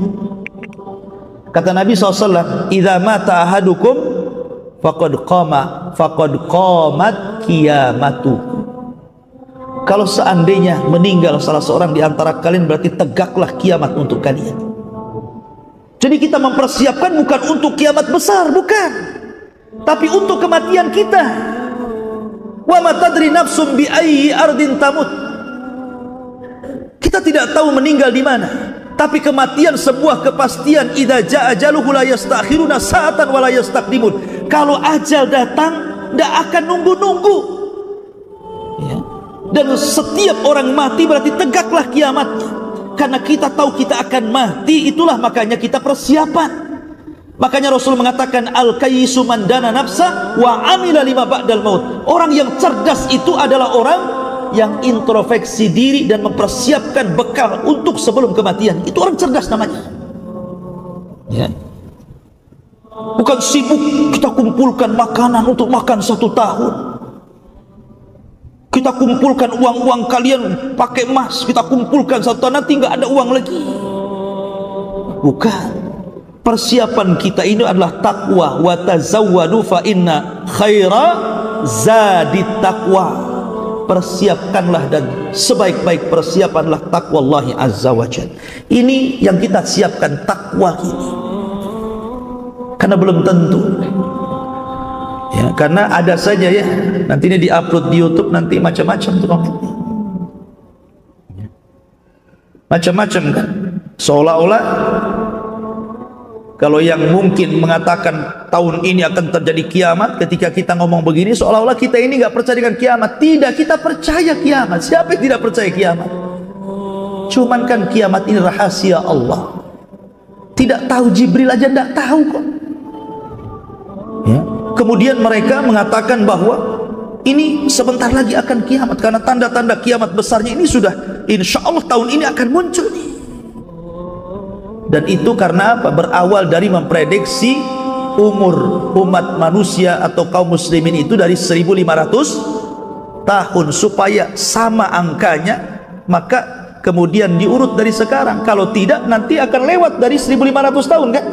Kata Nabi SAW, idza mata ahadukum faqad qamat kiamatu. Kalau seandainya meninggal salah seorang di antara kalian, berarti tegaklah kiamat untuk kalian. Jadi kita mempersiapkan bukan untuk kiamat besar, bukan, tapi untuk kematian kita. Wa ma tadri nafsum bi ayyi ardin tamut. Kita tidak tahu meninggal di mana, tapi kematian sebuah kepastian. Idza jaa ajaluhu la yastakhiruna sa'atan wa la yastaqdimun. Kalau ajal datang, tidak akan nunggu-nunggu. Ya. Dan setiap orang mati berarti tegaklah kiamatnya. Karena kita tahu kita akan mati, itulah makanya kita persiapan. Makanya Rasul mengatakan al-kayyisu man dana nafsa wa amila lima ba'dal maut. Orang yang cerdas itu adalah orang yang introspeksi diri dan mempersiapkan bekal untuk sebelum kematian. Itu orang cerdas namanya. Ya. Bukan sibuk kita kumpulkan makanan untuk makan 1 tahun. Kita kumpulkan uang-uang kalian pakai emas, kita kumpulkan 1 tahun, nanti nggak ada uang lagi. Bukan. Persiapan kita ini adalah takwa. Wa tazawwadu fa inna khaira zadit taqwa. Persiapkanlah dan sebaik-baik persiapanlah takwallahi azza wajalla. Ini yang kita siapkan, takwa ini. Karena belum tentu. Ya, karena ada saja ya, nanti ini diupload di YouTube, nanti macam-macam tuh komennya. Macam-macam kan. Seolah-olah kalau yang mungkin mengatakan tahun ini akan terjadi kiamat, ketika kita ngomong begini seolah-olah kita ini nggak percaya dengan kiamat. Tidak, kita percaya kiamat. Siapa yang tidak percaya kiamat? Cuman kan kiamat ini rahasia Allah. Tidak tahu, Jibril aja tidak tahu kok. Ya. Kemudian mereka mengatakan bahwa ini sebentar lagi akan kiamat, karena tanda-tanda kiamat besarnya ini sudah insya Allah tahun ini akan muncul nih. Dan itu karena apa? Berawal dari memprediksi umur umat manusia atau kaum muslimin itu dari 1500 tahun supaya sama angkanya, maka kemudian diurut dari sekarang. Kalau tidak nanti akan lewat dari 1500 tahun kan?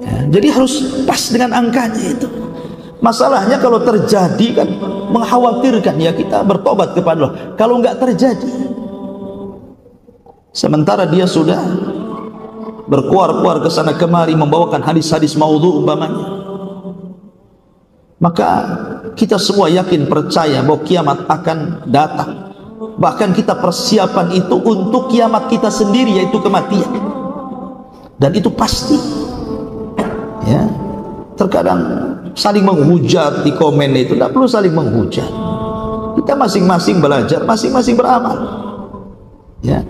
Ya, jadi harus pas dengan angkanya itu. Masalahnya kalau terjadi kan mengkhawatirkan, ya kita bertobat kepada Allah. Kalau nggak terjadi, sementara dia sudah berkuar-kuar ke sana kemari membawakan hadis-hadis maudhu umpamanya, maka kita semua yakin percaya bahwa kiamat akan datang. Bahkan kita persiapan itu untuk kiamat kita sendiri, yaitu kematian. Dan itu pasti. Ya, terkadang saling menghujat di komen itu, tidak perlu saling menghujat. Kita masing-masing belajar, masing-masing beramal. Ya,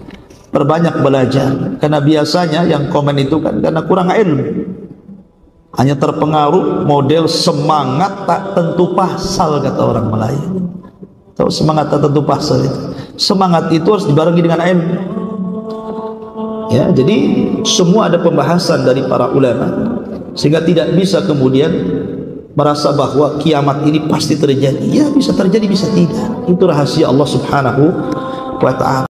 perbanyak belajar, karena biasanya yang komen itu kan karena kurang ilmu, hanya terpengaruh model semangat tak tentu pasal, kata orang Melayu. Tahu semangat tak tentu pasal itu? Semangat itu harus dibarengi dengan ilmu. Ya, jadi semua ada pembahasan dari para ulama, sehingga tidak bisa kemudian merasa bahwa kiamat ini pasti terjadi. Ya, bisa terjadi, bisa tidak. Itu rahasia Allah Subhanahu wa ta'ala.